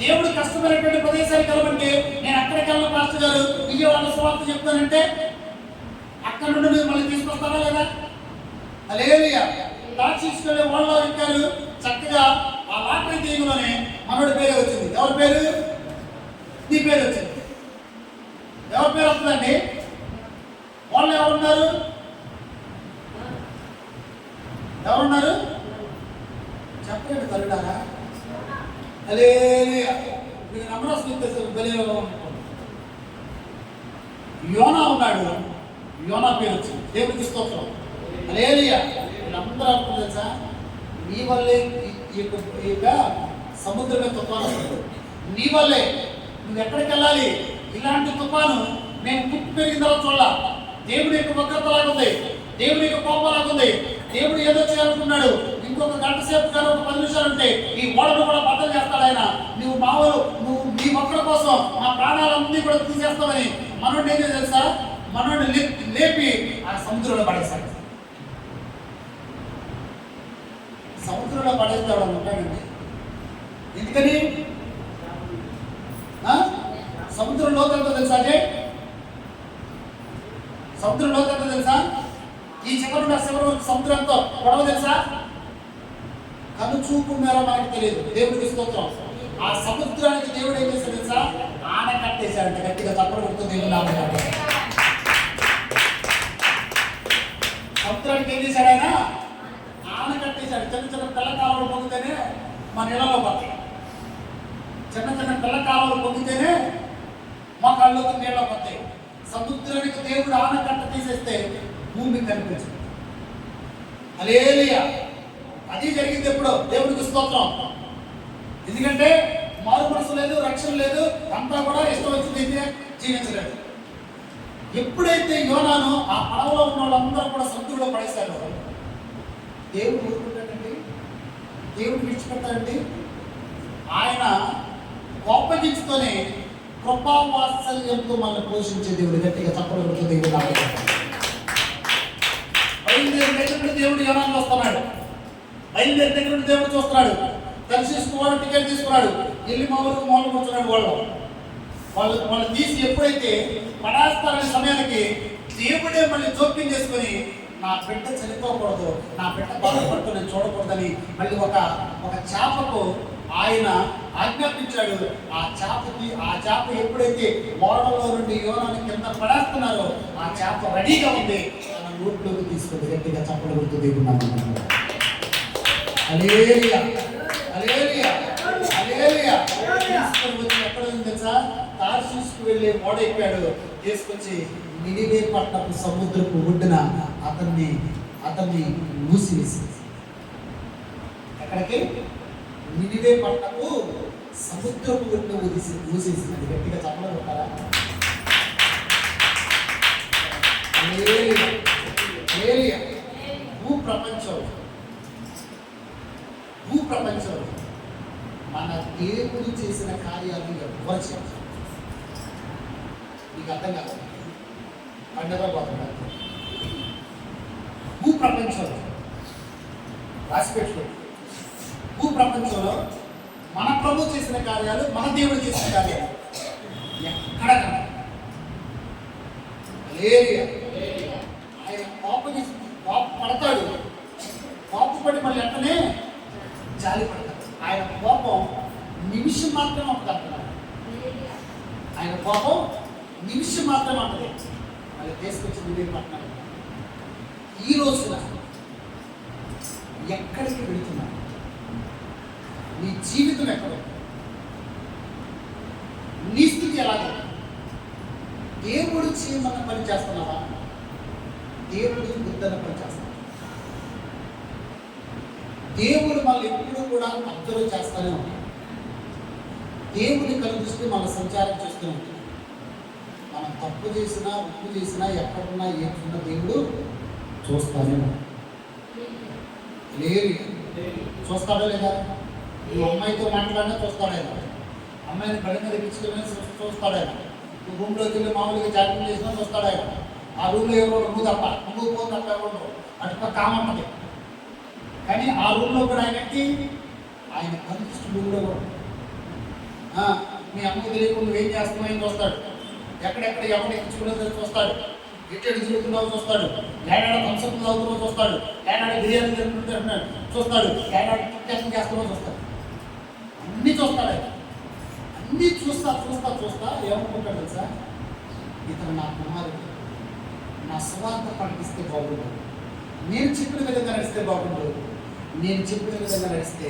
దేవుడు కష్టమైనటువంటి ప్రదేశానికి వెళ్ళమంటే నేను అక్కడికి వెళ్ళిన పాస్టర్ గారు విజయవాడ సువార్త చెప్తానంటే అక్కడ నుండి మీరు మళ్ళీ తీసుకొస్తారా లేదా? హల్లెలూయా. తార్షీషుకు వెళ్ళే వాళ్ళలో ఎక్కారు. చక్కగా ఆ లాటరీ తీయలోనే మనోడి పేరు వచ్చింది. ఎవరి పేరు? నీ పేరు వచ్చింది. ఎవరి పేరు వస్తుందండి? వాళ్ళు ఎవరున్నారు? ఎవరున్నారు చెప్పండి తల్లిడారా? అదే మీకు నమ్మరాలు యోనా ఉన్నాడు. యోనా పేరు వచ్చింది. దేవుడికి స్తోత్రం. హల్లెలూయా. వీళ్ళందరూ అనుకుంటారు తెలుసా, నీ వల్లే ఈ యొక్క సముద్రం మీద తుఫాను వస్తుంది, నీ వల్లే నువ్వు ఎక్కడికి వెళ్ళాలి. ఇలాంటి తుఫాను నేను పుట్టి పెరిగిన తర్వాత చూడాల. దేవుడి యొక్క వక్రతలాగుంది, దేవుడి యొక్క కోపలాగుంది. దేవుడు ఏదో చేయాలనుకున్నాడు. ఇంకొక గంట సేపు కానీ ఒక 10 నిమిషాలు ఉంటే ఈ ఓడను కూడా బద్దలు చేస్తాడు ఆయన. నువ్వు నీ ఒక్కల కోసం మా ప్రాణాలన్నీ కూడా తీసేస్తామని మనోడిని ఏం తెలుసా, మనోడిని లేపి ఆ సముద్రంలో పడేస్తాడు. సముద్రంలో పడేస్తే వాడు ఉంటాడండి. ఎందుకని? సముద్రం లోతంతో తెలుసా అండి? సముద్రం లోతంతో తెలుసా? ఈ చివరి నుండి చివరి వరకు సముద్రంతో గొడవ తెలుసా? కను చూపు మేర మనకు తెలియదు. దేవుడికి స్తోత్రం. ఆ సముద్రానికి దేవుడు ఏం చేశాడు తెలుసా? ఆన కట్టేశాడంట. గట్టిగా తప్పడు కొడుతుంది. సముద్రానికి ఏం చేశాడు ఆయన? ఆన కట్టేశాడు. చిన్న చిన్న పిల్ల కాలువలు పొంగితేనే మా నీళ్ళలో పడతాయి. చిన్న చిన్న పిల్ల కాలువలు పొంగితేనే మా కళ్ళకు నీళ్ళ పడతాయి. సముద్రానికి దేవుడు ఆనకట్ట తీసేస్తే భూమి కనిపించదు. హల్లెలూయా. అది జరిగింది ఎప్పుడో. దేవుడికి స్తోత్రం. ఎందుకంటే మారు మనసు లేదు, రక్షణ లేదు, అంతా కూడా ఇష్టం వచ్చింది జీవించలేదు. ఎప్పుడైతే యోనాను ఆ పడవలో ఉన్న వాళ్ళందరూ కూడా సముద్రంలో పడేశారు, దేవుడు ఊరుకుంటాడండి? దేవుడు విడిచిపెట్టాడండి? ఆయన కోపగించుతోనే కృపా వాత్సల్యంతో మనల్ని పోషించే దేవుడు. గట్టిగా చెప్పగలుగుతూ దేవుడు బయలుదేరి దగ్గర నుండి దేవుడు యోనాను వస్తున్నాడు. బయలుదేరి దగ్గర నుండి దేవుడు చూస్తున్నాడు. దర్శించుకోవాలి, టికెట్ తీసుకున్నాడు. వెళ్ళి మా ఊరికి మూల కూర్చున్నాడు. వాళ్ళు తీసి ఎప్పుడైతే పడేస్తారనే సమయానికి దేవుడే మళ్ళీ జోక్యం చేసుకుని నా బిడ్డ చనిపోకూడదు, నా బిడ్డ బాధపడుతూ నేను చూడకూడదని మళ్ళీ ఒక చేపకు ఆయన ఆజ్ఞాపించాడు. ఆ చేప ఎప్పుడైతే ఓడలో నుండి యోనాను కింద పడేస్తున్నారో ఆ చేప రెడీగా ఉంది. తన నోట్లోకి తీసుకుంది. గట్టిగా చప్పలు కొడుతుంది. హల్లెలూయా, హల్లెలూయా, హల్లెలూయా. తీసుకొని వచ్చి ఎక్కడ ఉంది తెలుసా? తార్షీషుకు వెళ్ళి ఓడ ఎక్కాడు. తీసుకొచ్చి నినివే పట్టణపు సముద్రపు ఒడ్డున అతన్ని మూసివేసి, ఎక్కడికి? నినివే పట్టణపు సముద్రపు ఒడ్డున మూసేసింది. గట్టిగా చెప్పడం ఉంటారా? భూప్రపంచంలో మన దేవుడు చేసిన కార్యాలు ఎవరు చేస్తారు? నీకు అర్థం కాదు. పండగ పోతున్నారు. భూప్రపంచంలో రాసిపెట్టు. భూప్రపంచంలో మన ప్రభు చేసిన కార్యాలు, మన దేవుడు చేసిన కార్యాలు ఎక్కడ ఆయన పడతాడు. కోపపడి మళ్ళీ వెంటనే జాలి పడతాడు. ఆయన కోపం నిమిషం మాత్రమే ఉంటుంది. ఆయన కోపం నిమిషం మాత్రమే ఉంటుంది. మళ్ళీ తీసుకొచ్చి నినివే పట్టణం. ఈ రోజున ఎక్కడికి వెళుతున్నా? నీ జీవితం ఎక్కడ? నీ స్థితి ఎలాగ? దేవుడు చేయమన్న పని చేస్తున్నావా? దేవుడు వద్దన్న పని చేస్తున్నావా? దేవుడు మళ్ళీ ఎప్పుడు కూడా అబ్జర్వ్ చేస్తానే ఉంటాడు. దేవుడి కళ్ళు దృష్టి మన సంచారం చేస్తూ ఉంటుంది. మనం తప్పు చేసినా, ఉప్పు చేసినా, ఎక్కడున్నా ఏమున్నా దేవుడు చూస్తానే ఉంటాడు. లేదు చూస్తాడో లేదా? నువ్వు అమ్మాయితో మాట్లాడినా చూస్తాడైనా, అమ్మాయిని బడి మీద ఎక్కించుకుని చూస్తాడైనా, నువ్వు రూమ్లోకి వెళ్ళి మామూలుగా చాటింగ్ చేసినా చూస్తాడైనా. ఆ రూమ్లో ఎవరో నువ్వు పో తప్ప ఎవరు అటు కామంటది. కానీ ఆ రూమ్లో కూడా ఆయన కనిపిస్తు రూమ్లో కూడా మీ అమ్మకు తెలియకుండా నువ్వేం చేస్తున్నావు అని చూస్తాడు. ఎక్కడెక్కడ ఎవరు ఎక్కించుకునేదో చూస్తాడు. ఎట్టెడు తిరుగుతున్నావు చూస్తాడు. ఏడాడ థమ్సప్ తాగుతున్నావు చూస్తాడు. ఏడాడ బిర్యానీ తింటున్నాడు చూస్తాడు. ఏడాడ టిక్టాక్ చేస్తున్నావు చూస్తాడు. అన్నీ చూస్తాడు ఆయన. అన్నీ చూస్తా ఏమనుకుంటాడు తెలుసా? ఇతను నా కుమారుడు, నా స్వార్థ ప్రకటిస్తే బాగుండు, నేను చెప్పిన విధంగా నడిస్తే బాగుండు, నేను చెప్పిన విధంగా నడిస్తే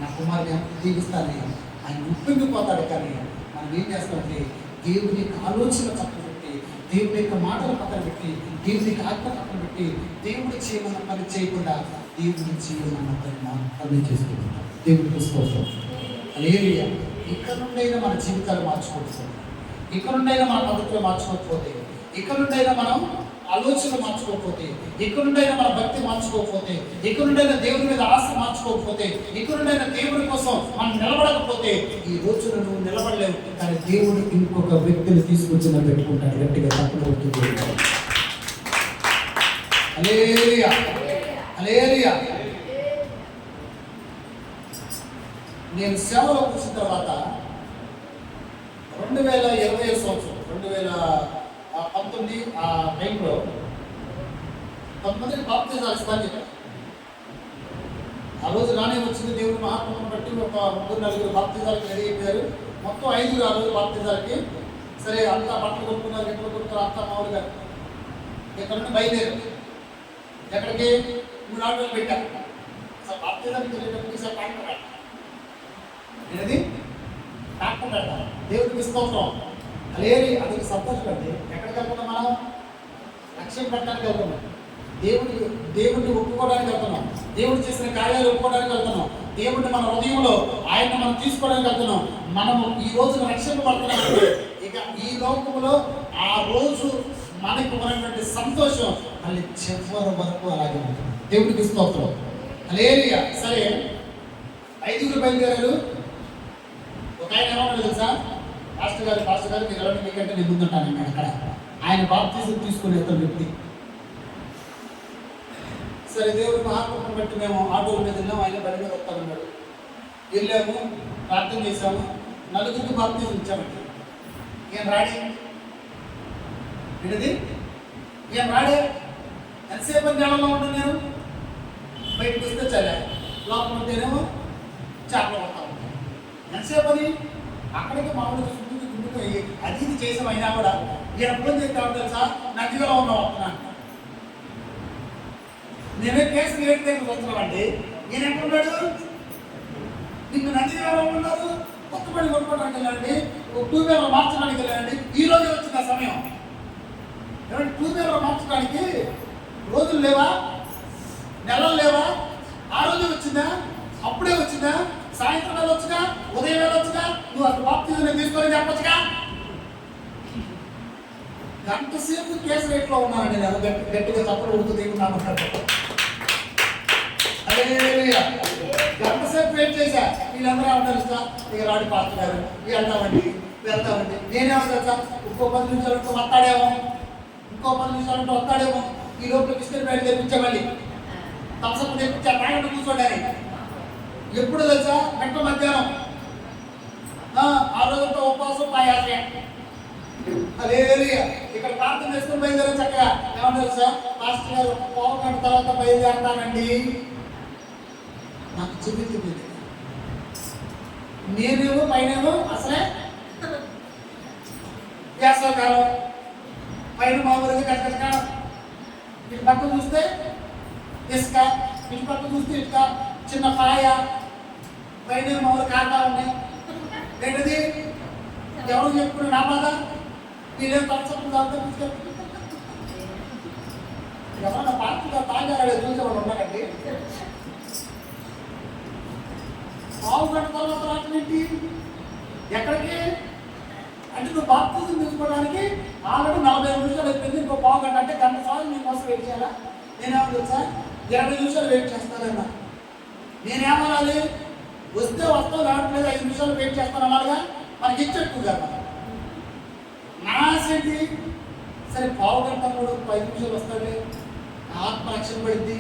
నా కుమారుని దీవిస్తానని ఆయన ఉప్పొంగిపోతాడు. కానీ మనం ఏం చేస్తామంటే దేవుని యొక్క ఆలోచన పక్కన పెట్టి, దేవుని యొక్క మాటలు పక్కన పెట్టి, దేవుని యొక్క ఆత్మ పక్కన పెట్టి, దేవుడు చేయమన్న పని చేయకుండా దేవుని చేయమన్న పని చేసుకుంటాం. దేవుడికి స్తోత్రం. హల్లెలూయా. ఇక్కడ నుండైనా మన జీవితాలు మార్చుకోవచ్చు, ఇక్కడ నుండైనా మన పద్ధతులు మార్చుకోకపోతే, ఇక్కడ నుండైనా మనం ఆలోచనలు మార్చుకోకపోతే, ఇక్కడ నుండైనా మన భక్తి మార్చుకోకపోతే, ఇక్కడ నుండైనా దేవుని మీద ఆశ మార్చుకోకపోతే, ఇక్కడ నుండైనా దేవుడి కోసం మనం నిలబడకపోతే ఈ రోజున నువ్వు నిలబడలేవు. కానీ దేవుడు ఇంకొక వ్యక్తిని తీసుకొచ్చిన పెట్టుకుంటాడు. గట్టిగా తప్పబడుతుంది. హల్లెలూయా, హల్లెలూయా. నేను సేవలో వచ్చిన తర్వాత 2020 సంవత్సరం 2019 ఆ టైంలో కొంతమందికి బాప్తిజాలు ఇస్తాను చెప్పాను. ఆ రోజు నానే వచ్చింది. దేవుడు మహాత్మను బట్టి ఒక 3-4 బాప్తిజాలకి రెడీ అయిపోయారు. మొత్తం 5 ఆ రోజు బాప్తిజాలకి. సరే అంతా బట్టలు కొనుక్కున్నారు, ఎక్కడ కొనుక్కున్నారు, అంతా మామూలుగా ఇక్కడ నుండి బయలుదేరు. ఎక్కడికి 3 ఆటోలు పెట్టారు. సార్ బాప్తిజాలకి వెళ్ళేటప్పుడు సార్ ట్రాక్టర్ పెట్టాలి, ఏది ట్రాక్టర్ పెడతాం. దేవుడికి స్తోత్రం. అలేరి అది సంతోషపడి ఎక్కడికి వెళ్తున్నాం? మనం లక్ష్యం పెట్టడానికి వెళ్తున్నాం, దేవుడిని ఒప్పుకోవడానికి వెళ్తున్నాం, దేవుడు చేసిన కార్యాలు ఒప్పుకోవడానికి వెళ్తున్నాం, దేవుడిని మన హృదయంలో ఆయన మనం తీసుకోవడానికి వెళ్తున్నాం. మనము ఈ రోజున రక్షింపబడుతున్నాం. ఇక ఈ లోకంలో ఆ రోజు మనకు ఉన్నటువంటి సంతోషం మళ్ళీ చివరి వరకు అలాగే ఉంటుంది. దేవుడికి స్తోత్రం. హల్లెలూయా. సరే 5 బయలుదేరారు. ఒక ఆయన ఏమన్నాడు తెలుసా? పాస్టర్ గారు మీరు ఎవరైనా మీకంటే నేను ముందుంటాను అన్నాడు. అక్కడ ఆయన బాప్తిజం తీసుకునే ఇతర వ్యక్తి. సరే దేవుడు మహాత్మను బట్టి మేము ఆటోల మీద వెళ్ళాము, ఆయన బలి మీద వస్తామన్నాడు. వెళ్ళాము, ప్రార్థన చేశాము, 4 బాప్తిజం ఇచ్చామండి. ఈయన రాడే విడది, ఈయన రాడే. ఎంతసేపు జ్ఞానంలో ఉంటాను నేను, బయటకు వస్తే చల్లే, లోపల ఉంటేనేమో చేపలు పడతా ఉంటాను. ఎంతసేపు అని అక్కడికి మామూలుగా గుండుకు అది ఇది చేసాం. అయినా కూడా ఈయన ఫోన్ చేస్తాను తెలుసా, నదిలో ఉన్నాం వస్తున్నాను. నేనే కేసు రేట్ దగ్గర వస్తున్నామండి. ఈయన ఎక్కడున్నాడు? నిన్ను నదిలో ఉన్నారు, కొత్త పని కొనుక్కోవడానికి వెళ్ళండి, 2 వీలర్ మార్చడానికి వెళ్ళండి. ఈ రోజే వచ్చింది ఆ సమయం. ఏమంటే 2 వీలర్ మార్చడానికి రోజులు లేవా, నెలలు లేవా? ఆ రోజే వచ్చిందా? అప్పుడే వచ్చిందా? సాయంత్రం వేళ వచ్చుగా, ఉదయం వేళ వచ్చుగా, నువ్వు అసలు బాప్తిజం తీసుకొని చెప్పొచ్చుగా. గంట సేపు కేసు రేట్లో ఉన్నానండి నేను. గట్టిగా తప్పుడు ఉడుతుంది. గంట సేపు వెయిట్ చేశా. వీళ్ళందరూ ఏమంటారు సార్, ఇక రాడి పాస్టర్ గారు వెళ్తామండి. నేనేమంటారు సార్, ఇంకో 10 నిమిషాలు ఉంటే వస్తాడేమో, ఇంకో 10 నిమిషాలు ఉంటే వస్తాడేమో. ఈ లోపల బిస్కెట్ బయట తెప్పించా, మళ్ళీ తమసపు తెప్పించా, తాగండి కూర్చోండి. ఎప్పుడు తెలుసా? గంట మధ్యాహ్నం. ఆ రోజంతా ఉపవాసం పాయాసే. హల్లెలూయా. ఇక్కడ ప్రార్థన చేసుకుని బయలుదేరం చక్కగా. ఏమన్నారు సార్, పాస్టర్ గారు 1 గంట తర్వాత బయలుదేరతానండి. నాకు చూపించింది. నేనేమో పైనేమో అసలే వేసవకాలం, పైన మామూలుగా కట్టకట్టగా, ఇటు పక్క చూస్తే ఇసుక, ఇటు పక్క చూస్తే ఇటుక, చిన్న పాయ, పైన మామూలు కాటా ఉన్నాయి. ఏంటది? ఎవరు చెప్పుకుని నా బాధ? వీళ్ళేం తప్పకుండా ఎవరన్నా పార్టీగా తాగాడే చూసేవాళ్ళు ఉన్నారండి. 1/2 గంట తర్వాత రావటమేంటి? ఎక్కడికి అంటే నువ్వు బాప్తిజం తీసుకోవడానికి ఆల్రెడీ 45 నిమిషాలు అయిపోయింది. ఇంకో 1/2 గంట అంటే గంట సార్లు నీ కోసం వెయిట్ చేయాలా? నేనేమో తెలుసా, 20 నిమిషాలు వెయిట్ చేస్తానన్నా. నేనేమనాలి? వస్తే వస్తావు, రావట్లేదు, 5 నిమిషాలు వెయిట్ చేస్తాను అన్నాడుగా. మనకి ఇచ్చేట్టు కదా నా ఆశ ఏంటి? సరే 1/2 గంట కూడా 5 నిమిషాలు వస్తాడే, ఆత్మ రక్షణ పడింది,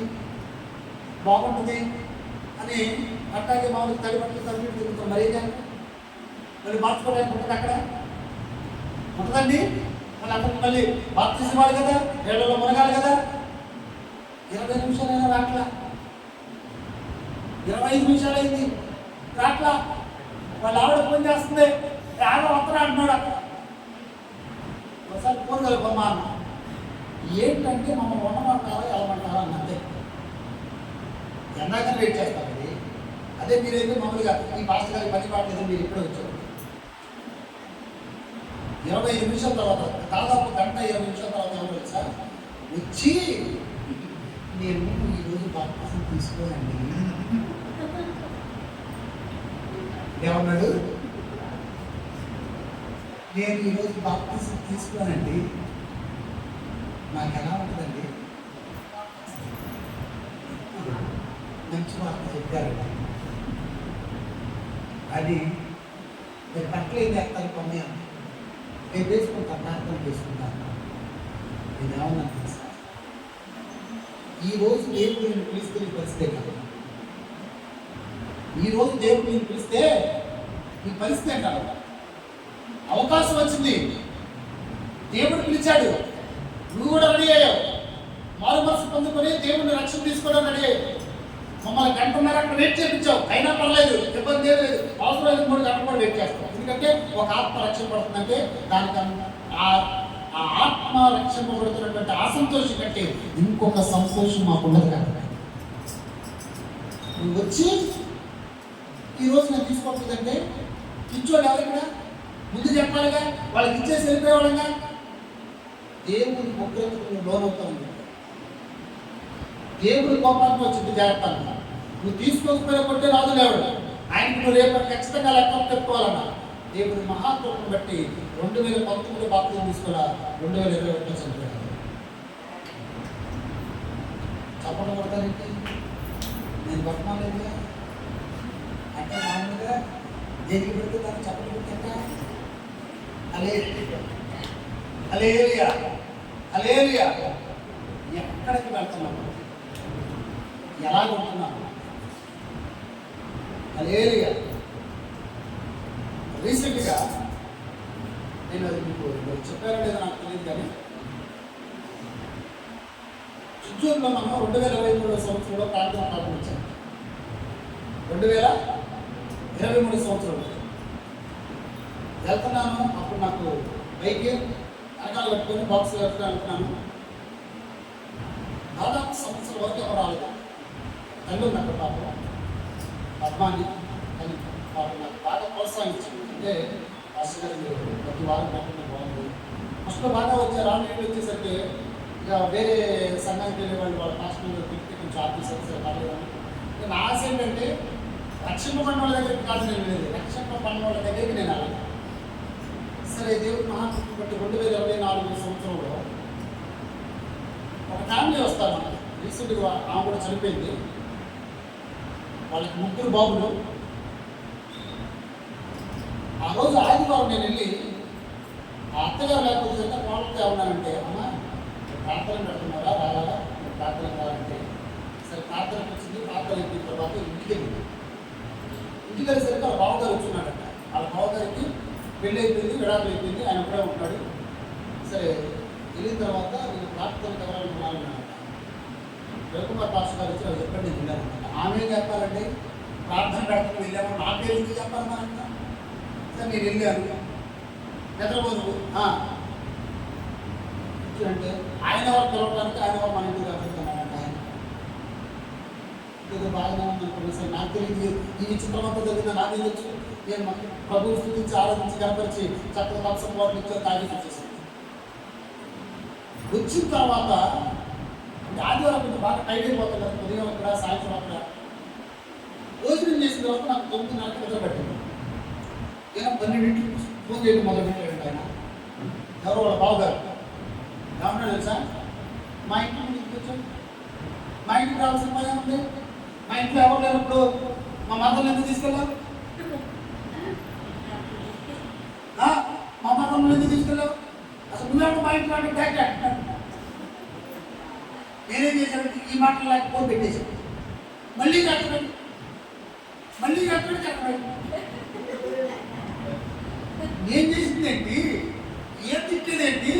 బాగుంటుంది అని అట్టాగే మామూలు తడి బట్టలు తగ్గి తిరుగుతాం. మరీ కానీ మళ్ళీ మార్చుకోవడానికి ఉంటుంది, అక్కడ ఉంటుందండి. మళ్ళీ అక్కడికి మళ్ళీ బాప్తిజం ఇవ్వాలి కదా, నీళ్ళలో మునగాలి కదా. 20 నిమిషాలైనా రాట్లా, 25 నిమిషాలు అయింది రాట్లా. వాళ్ళ ఆవిడ ఫోన్ చేస్తుంది, ఆవిడ వస్తారా అంటున్నాడు. ఒకసారి ఫోన్ కలపమ్మా అన్న. ఏంటంటే మమ్మల్ని ఉండమంటారా వెళ్ళమంటారా అన్నంతే. ఎందాక వెయిట్ చేస్తామండి. అదే మీరైతే మామూలుగా ఈ పాస్టర్ గారి పని పాటలేదు, మీరు ఎప్పుడో వచ్చారు. 25 నిమిషాల తర్వాత, దాదాపు గంట 20 నిమిషాల తర్వాత ఎవరు తెలుసా వచ్చి, నేను ఈరోజు బాప్తిసం తీసుకోనండి. ఏమన్నాడు? నేను ఈరోజు బాప్తిసం తీసుకోనండి. నాకు ఎలా ఉంటుందండి? మంచి వార్త చెప్పారండి. అది నేను పట్ల ఏం చేస్తాను కొన్ని నేను వేసుకుంటాను, ప్రార్థన చేసుకుంటాను. నేను ఏమన్నా తెలుసా, ఈరోజు దేవుడు నేను పిలిస్తే నీ పరిస్థితే కాదు. ఈరోజు దేవుడు నేను పిలిస్తే నీ పరిస్థితి అంటారు. అవకాశం వచ్చింది, దేవుడు పిలిచాడు, నువ్వు కూడా రెడీ అయ్యావు. మారు మనసు పొందుకొని దేవుడిని రక్షణ తీసుకోవడం రెడీ అయ్యావు. మమ్మల్ని గంటన్నర అక్కడ వెయిట్ చేయించావు, అయినా పర్లేదు, ఇబ్బంది ఏం లేదు. అవసరం 3 గంటలు కూడా వెయిట్ చేస్తాం. ఎందుకంటే ఒక ఆత్మ రక్షణ పడుతుందంటే దానికి ఆ ఆత్మ రక్షణ పడుతున్నటువంటి ఆ సంతోషం కంటే ఇంకొక సంతోషం మాకు ఉండదు కదా. నువ్వు వచ్చి ఈరోజు నేను తీసుకోవట్లేదంటే ఇచ్చోడు ఎవరికడా ముందు చెప్పాలిగా, వాళ్ళకి ఇచ్చేసి వెళ్ళిపోయేవాళ్ళంగా. దేవుడి ఉగ్రతకు నువ్వు లోనవుతా ఉంది. దేవుడి కోపానికి వచ్చింది జాగ్రత్త. నువ్వు తీసుకోకపోయినా కొట్టే రాజు లేవడు. ఆయనకు నువ్వు రేపు ఖచ్చితంగా లెక్క పెట్టుకోవాలన్నా. దేవుడి మహాత్మను బట్టి 2019 బాప్తిజం తీసుకోవాలా, 2021 చనిపోయాడు. చప్పట్లు కొడతానంటే నేను కొట్టమాలేదుగా అంటే మామూలుగా దేనికి పెడితే దాన్ని చప్పట్లు కొట్టా. హల్లెలూయా హల్లెలూయా. ఎక్కడికి వెళ్తున్నాము, ఎలా ఉంటున్నాము? హల్లెలూయా. రీసెంట్గా నేను అది మీకు చెప్పారో లేదో నాకు తెలియదు, కానీ చిత్తూరులో మనం 2023 సంవత్సరంలో ప్రార్థన ప్రారంభించాం. 2023 సంవత్సరంలో వెళ్తున్నాను. అప్పుడు నాకు బైక్ వెనకాల పెట్టుకొని బాక్స్ వెళ్తున్నాను. దాదాపు సంవత్సరం వరకు ఎవరు రాలేదు. తల్లి ఉన్నట్టు పాపం పద్మాని అని పాపం నాకు బాగా ప్రోత్సహించింది. అంటే మాస్టర్ గారు మీరు ప్రతి వారం పెట్టడం బాగుంది. ఫస్ట్ బాగా వచ్చారు. నేను వచ్చేసరికి ఇక వేరే సంఘానికి వెళ్ళే వాళ్ళు వాళ్ళ పాస్టర్ తిరిగి కొంచెం ఆఫీసర్స్ పర్లేదని. నా ఆశ ఏంటంటే రక్షణ పడిన వాళ్ళ దగ్గరికి కాదు నేను లేదు, రక్షణ పడిన వాళ్ళ దగ్గరికి నేను అలా. సరే, దేవుడు మహాత్మ బట్టి 2024 సంవత్సరంలో ఒక ఫ్యామిలీ వస్తారు. రీసెంట్గా ఆమె కూడా చనిపోయింది. వాళ్ళకి 3 బాబులు. ఆ రోజు ఆదివారం నేను వెళ్ళి ఆ అత్తగారు లేకపోతే కోళ్ళతో ఏమన్నానంటే, అమ్మ ప్రార్థన పెడుతున్నారా, రావాలా, ప్రార్థన కావాలంటే సరే ప్రార్థనకు వచ్చింది. ప్రార్థన అయిపోయిన తర్వాత ఇంటికి వెళ్ళింది. ఇంటికి వెళ్ళేసరికి వాళ్ళ బావగారు వచ్చున్నాడట. వాళ్ళ బావగారికి పెళ్ళి అయిపోయింది, విడాకులు అయిపోయింది, ఆయన కూడా ఉంటాడు. సరే వెళ్ళిన తర్వాత నేను ప్రార్థనకు ఎవరనుకున్నానట. రవికుమార్ పాస్టర్ గారు వచ్చి వాళ్ళు చెప్పండి, నేను వెళ్ళానంట. ఆమె చెప్పాలంటే ప్రార్థన పెడతాను వెళ్ళాము, నా పేరు ఎందుకు చెప్పాలన్నారంట. సరే నేను వెళ్ళాను. నిద్రపోదు అంటే ఆయన ఎవరు పిలవడానికి, ఆయన ఎవరు మన ఇంటికి వెళ్తున్నానంట. ఆయన ఏదో బాగానే ఉందనుకున్నా. సరే నాకు తెలియదు ఈ చిత్రమంతా జరిగిన నాకు తెలియచ్చు. నేను ప్రభువు స్థుతించి ఆరాధించి కనపరిచి చక్కగా పక్షం వాటిని ఇచ్చే తాగేసి వచ్చేసాను. వచ్చిన తర్వాత అంటే ఆదివారం కొంచెం బాగా టైట్ అయిపోతుంది కదా, ఉదయం అక్కడ సాయంత్రం అక్కడ. భోజనం చేసిన తర్వాత నాకు 9:30 నిద్ర పట్టింది. ఏదో 12ంటికి ఫోన్ చేయడం మొదలుపెట్టాడు ఆయన. ఎవరు వాళ్ళ బావగారు. ఏమన్నా తెలుసా, మా ఇంట్లో ఇంటికి వచ్చాడు. మా ఇంటికి రావాల్సిన పని ఉంది. మా ఇంట్లో ఎవరు లేనప్పుడు మా మదర్ని ఎందుకు తీసుకెళ్ళావు? మా మదర్ని ఎందుకు తీసుకెళ్ళావు? అసలు నువ్వేమో మా ఇంట్లో అంటే బ్యాక్ నేనేం చేశాను, ఈ మాటలు లేక ఫోన్ పెట్టేశాను. మళ్ళీ కట్టబడి ఏం చేసిందేంటి, ఏం తిట్టేదేంటి?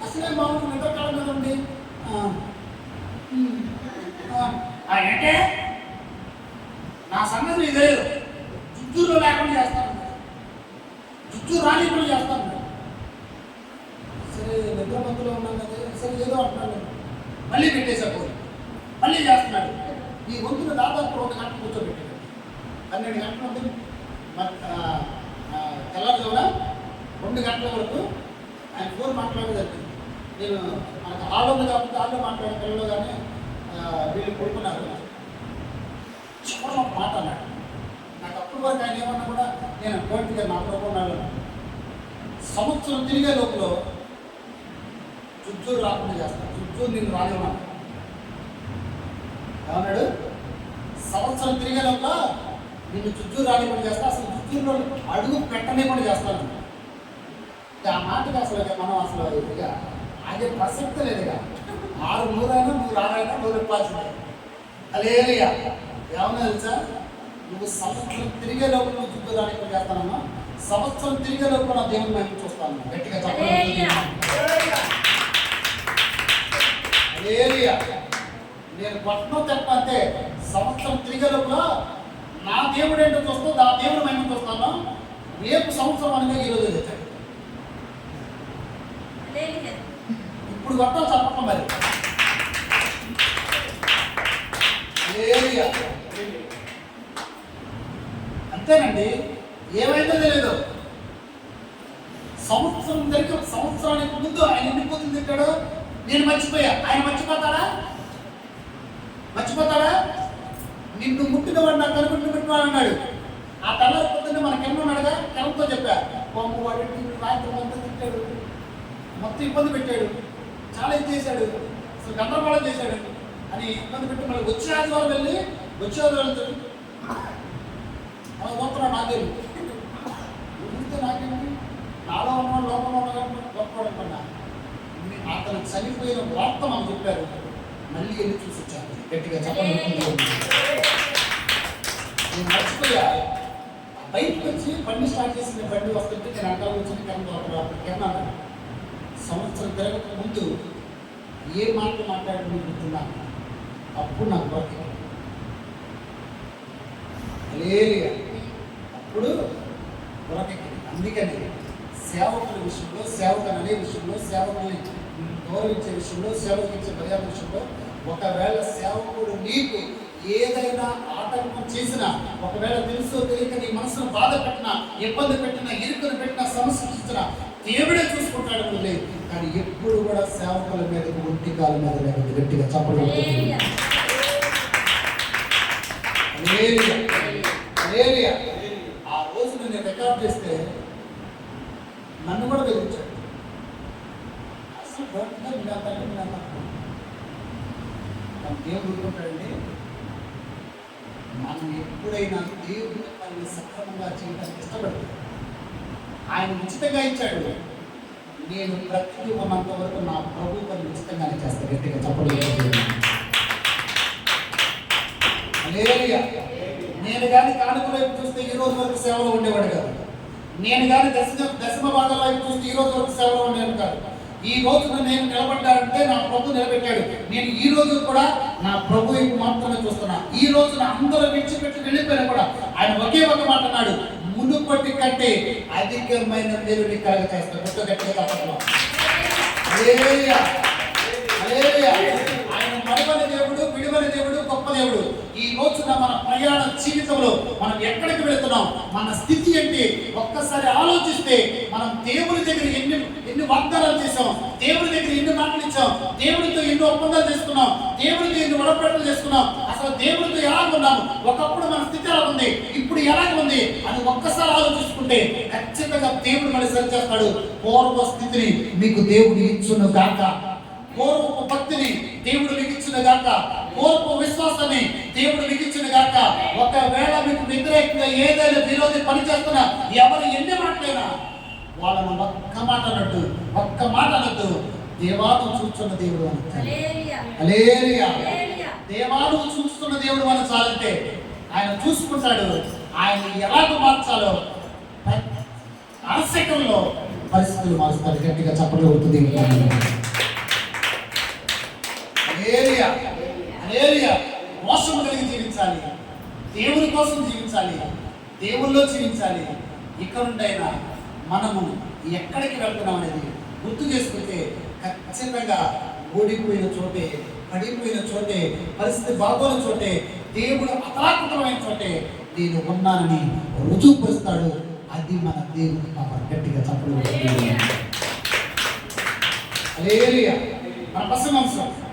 అసలే మామూలు నిద్రకాలం మీద ఉంది. అంటే నా సంగతి ఇదే, జుత్తూరులో లేకుండా చేస్తాను, జుత్తూరు రానికుండా చేస్తాను. నిద్ర మందులో ఉన్నాను కదా, సరే ఏదో అంటున్నాను, మళ్ళీ పెట్టేశాడు, మళ్ళీ చేస్తున్నాడు. ఈ గొంతును దాదాపు 2 గంటలు కూర్చోబెట్టాడు. 12 గంటల ఉంది తెల్లవారుజామున 2 గంటల వరకు ఆయన ఫోన్ మాట్లాడేది. నేను మనకు హాల్ ఉంది కాబట్టి హాల్లో మాట్లాడే పిల్లలు కానీ వీళ్ళు కొడుకున్నారు. చివరి ఒక మాట అన్నాడు. నాకు అప్పుడు వరకు ఆయన ఏమన్నా కూడా నేను కోర్టుగా నా ప్రభుత్వాలు సంవత్సరం తిరిగే లోపల చుట్టూరు రాకుండా చేస్తాను, చుట్టూరు నేను రానివ్వను ఏమన్నాడు. సంవత్సరం తిరిగే లోపల నిన్ను చుట్టూరు రానివ్వకుండా చేస్తా, అసలు చుట్టూరులో అడుగు పెట్టనివ్వకుండా చేస్తాను. ఆ మాటకి అసలు మనం అసలు ఇక అదే ప్రసక్తి లేదు. ఇక 6 నూరైనా 100 6 100 ఇవ్వాల్సిందే. హల్లెలూయా. ఏమన్నా తెలుసా, నువ్వు సంవత్సరం తిరిగే లోపల నువ్వు చుట్టూ రానివ్వకుండా చేస్తానన్నా, సంవత్సరం తిరిగే లోపల నా దేవుని మేము చూస్తాను. గట్టిగా చెప్పాలి. హల్లెలూయా. నేను పట్టణం చెప్పంటే సంవత్సరం తిరిగే లోపల నా దేవుడు ఏంటో చూస్తూ నా దేవుడు మేము చూస్తాను. రేపు సంవత్సరం అనగా ఈరోజు తెచ్చాడు. ఇప్పుడు కొట్టాలి చెప్పండి మరి. అంతేనండి, ఏమైందో తెలియదు. సంవత్సరానికి ముందు ఆయన ఎన్ని పొద్దులు తింటాడు నేను మర్చిపోయా. ఆయన మర్చిపోతాడా? నిన్ను ముట్టినవాడు నాకు కనుకుంటు పెట్టినాడు అన్నాడు. ఆ తెల్లారి పొద్దున్నే మన కెమ్మన్నాడుగా, కెమ్తో చెప్పా పంపు వాడు రాత్రి మొత్తం తిట్టాడు, మొత్తం ఇబ్బంది పెట్టాడు, చాలా ఇది చేశాడు, అసలు గందరగోళం చేశాడు అని ఇబ్బంది పెట్టి మళ్ళీ వచ్చే ఆదివారం వెళ్ళి వచ్చే ఆదివారం అలా గొప్ప నాకేమి నాకేమి నాలో ఉన్నాడు లోపల ఉన్నాడు గొప్పవాడు అనుకున్నా. అతను చనిపోయిన వార్త మనం చెప్పారు. మళ్ళీ వెళ్ళి చూసి వచ్చాను. గట్టిగా చెప్పాలి. నేను మర్చిపోయా. బయటకు వచ్చి బండి స్టార్ట్ చేసిన బండి వస్తుంటే నేను అక్కడ వచ్చిన కెన్నాను. సంవత్సరం తిరగక ముందు ఏ మాట మాట్లాడి గుర్తున్నాను. అప్పుడు నాకు బతికి లేదుగా, అప్పుడు బురకెక్కింది. అందుకని సేవకుల విషయంలో, సేవకులు అనే విషయంలో, సేవకుల్ని గౌరవించే విషయంలో, సేవకించే మర్యాద విషయంలో ఒకవేళ సేవకుడు నీకు ఏదైనా ఆటంకం చేసినా, ఒకవేళ తెలుసో తెలియక నీ మనసును బాధ పెట్టినా, ఇబ్బంది పెట్టినా, ఇరుకును పెట్టినా, సమస్య ఇచ్చినా దేవుడే చూసుకుంటాడు లేదు. కానీ ఎప్పుడు కూడా సేవకుల మీద ఒంటి కాలు మీద లేకపోతే గట్టిగా చెప్పడం. ఆ రోజు నేను రికార్డ్ చేస్తే నన్ను కూడా బెదిరించాడు. అసలు దేవుడు ఊరుకుంటాడండి. మనం ఎప్పుడైనా దేవుడి పనిని సక్రమంగా చేయడానికి ఇష్టపడతాడు. ఆయన ఉచితంగా ఇచ్చాడు. నేను ప్రతి ఉన్నంత వరకు నా ప్రభు పని ఉచితంగానే చేస్తాను. గట్టిగా చెప్పలేదు. నేను కానీ కానుక వైపు చూస్తే ఈ రోజు వరకు సేవలో ఉండేవాడు కాదు. నేను కానీ దశమ భాగాల వైపు చూస్తే ఈ రోజు వరకు సేవలో ఉండేవాడు కాదు. ఈ రోజున నేను నిలబడ్డానంటే నా ప్రభు నిలబెట్టాడు. నేను ఈ రోజు కూడా నా ప్రభు వైపు మాత్రమే చూస్తున్నా. ఈ రోజున అందరూ విడిచిపెట్టి వెళ్ళిపోయినా కూడా ఆయన ఒకే ఒక మాట అన్నాడు, మునుపటి కంటే అధికమైన మేలు నీ కలగ చేస్తాడు. గట్టిగా చెప్పడం. ఆయన మరువని దేవుడు, విడువని దేవుడు, గొప్ప దేవుడు. ఈ రోజున మన ప్రయాణ జీవితంలో మనం ఎక్కడికి వెళుతున్నాం, మన స్థితి ఏంటి ఒక్కసారి ఆలోచిస్తే మనం దేవుని దగ్గర ఎన్ని వాగ్దానాలు చేసాం, దేవుని దగ్గర ఎన్ని మాటలు ఇచ్చాం, దేవుడితో ఎన్ని ఒప్పందాలు చేసుకున్నాం, దేవుడితో ఎన్ని వడపట్లు చేసుకున్నాం, అసలు దేవుడితో ఎలాగ ఉన్నాము, ఒకప్పుడు మన స్థితి ఎలా ఉంది, ఇప్పుడు ఎలాగ ఉంది అని ఒక్కసారి ఆలోచించుకుంటే ఖచ్చితంగా దేవుడు మళ్ళీ సరి చేస్తాడు. పూర్వ స్థితిని మీకు దేవుడు ఇచ్చును గాక, పూర్వపు భక్తిని దేవుడు మీకు ఇచ్చును గాక, పూర్వపు విశ్వాసాన్ని దేవుడు మీకు ఇచ్చును గాక. ఒకవేళ మీకు వ్యతిరేకంగా ఏదైనా విరోధి పనిచేస్తున్నా, ఎవరు ఎన్ని మాటలైనా వాళ్ళను ఒక్క మాట అనొద్దు. దేవాను చూస్తున్న దేవుడు దేవాను చూస్తున్న దేవుడు మనం చాలంటే ఆయన చూసుకుంటాడు. ఆయన ఎలాగ మార్చాలో అరసెకంలో పరిస్థితులు మారుస్తాడు. గట్టిగా చెప్పడం అవుతుంది. మోసము కలిగి జీవించాలి, దేవుని కోసం జీవించాలి, దేవుల్లో జీవించాలి. ఇక్కడ నుండైనా మనము ఎక్కడికి వెళ్తున్నాం అనేది గుర్తు చేసుకుంటే ఖచ్చితంగా ఓడిపోయిన చోటే, పడిపోయిన చోటే, పరిస్థితి బాగోని చోటే, దేవుడు అతలాకుతమైన చోటే నేను ఉన్నానని రుజువుపరుస్తాడు. అది మన దేవుని పాపం. గట్టిగా చెప్పలేదు. హల్లెలూయా. మన ప్రసంగంశం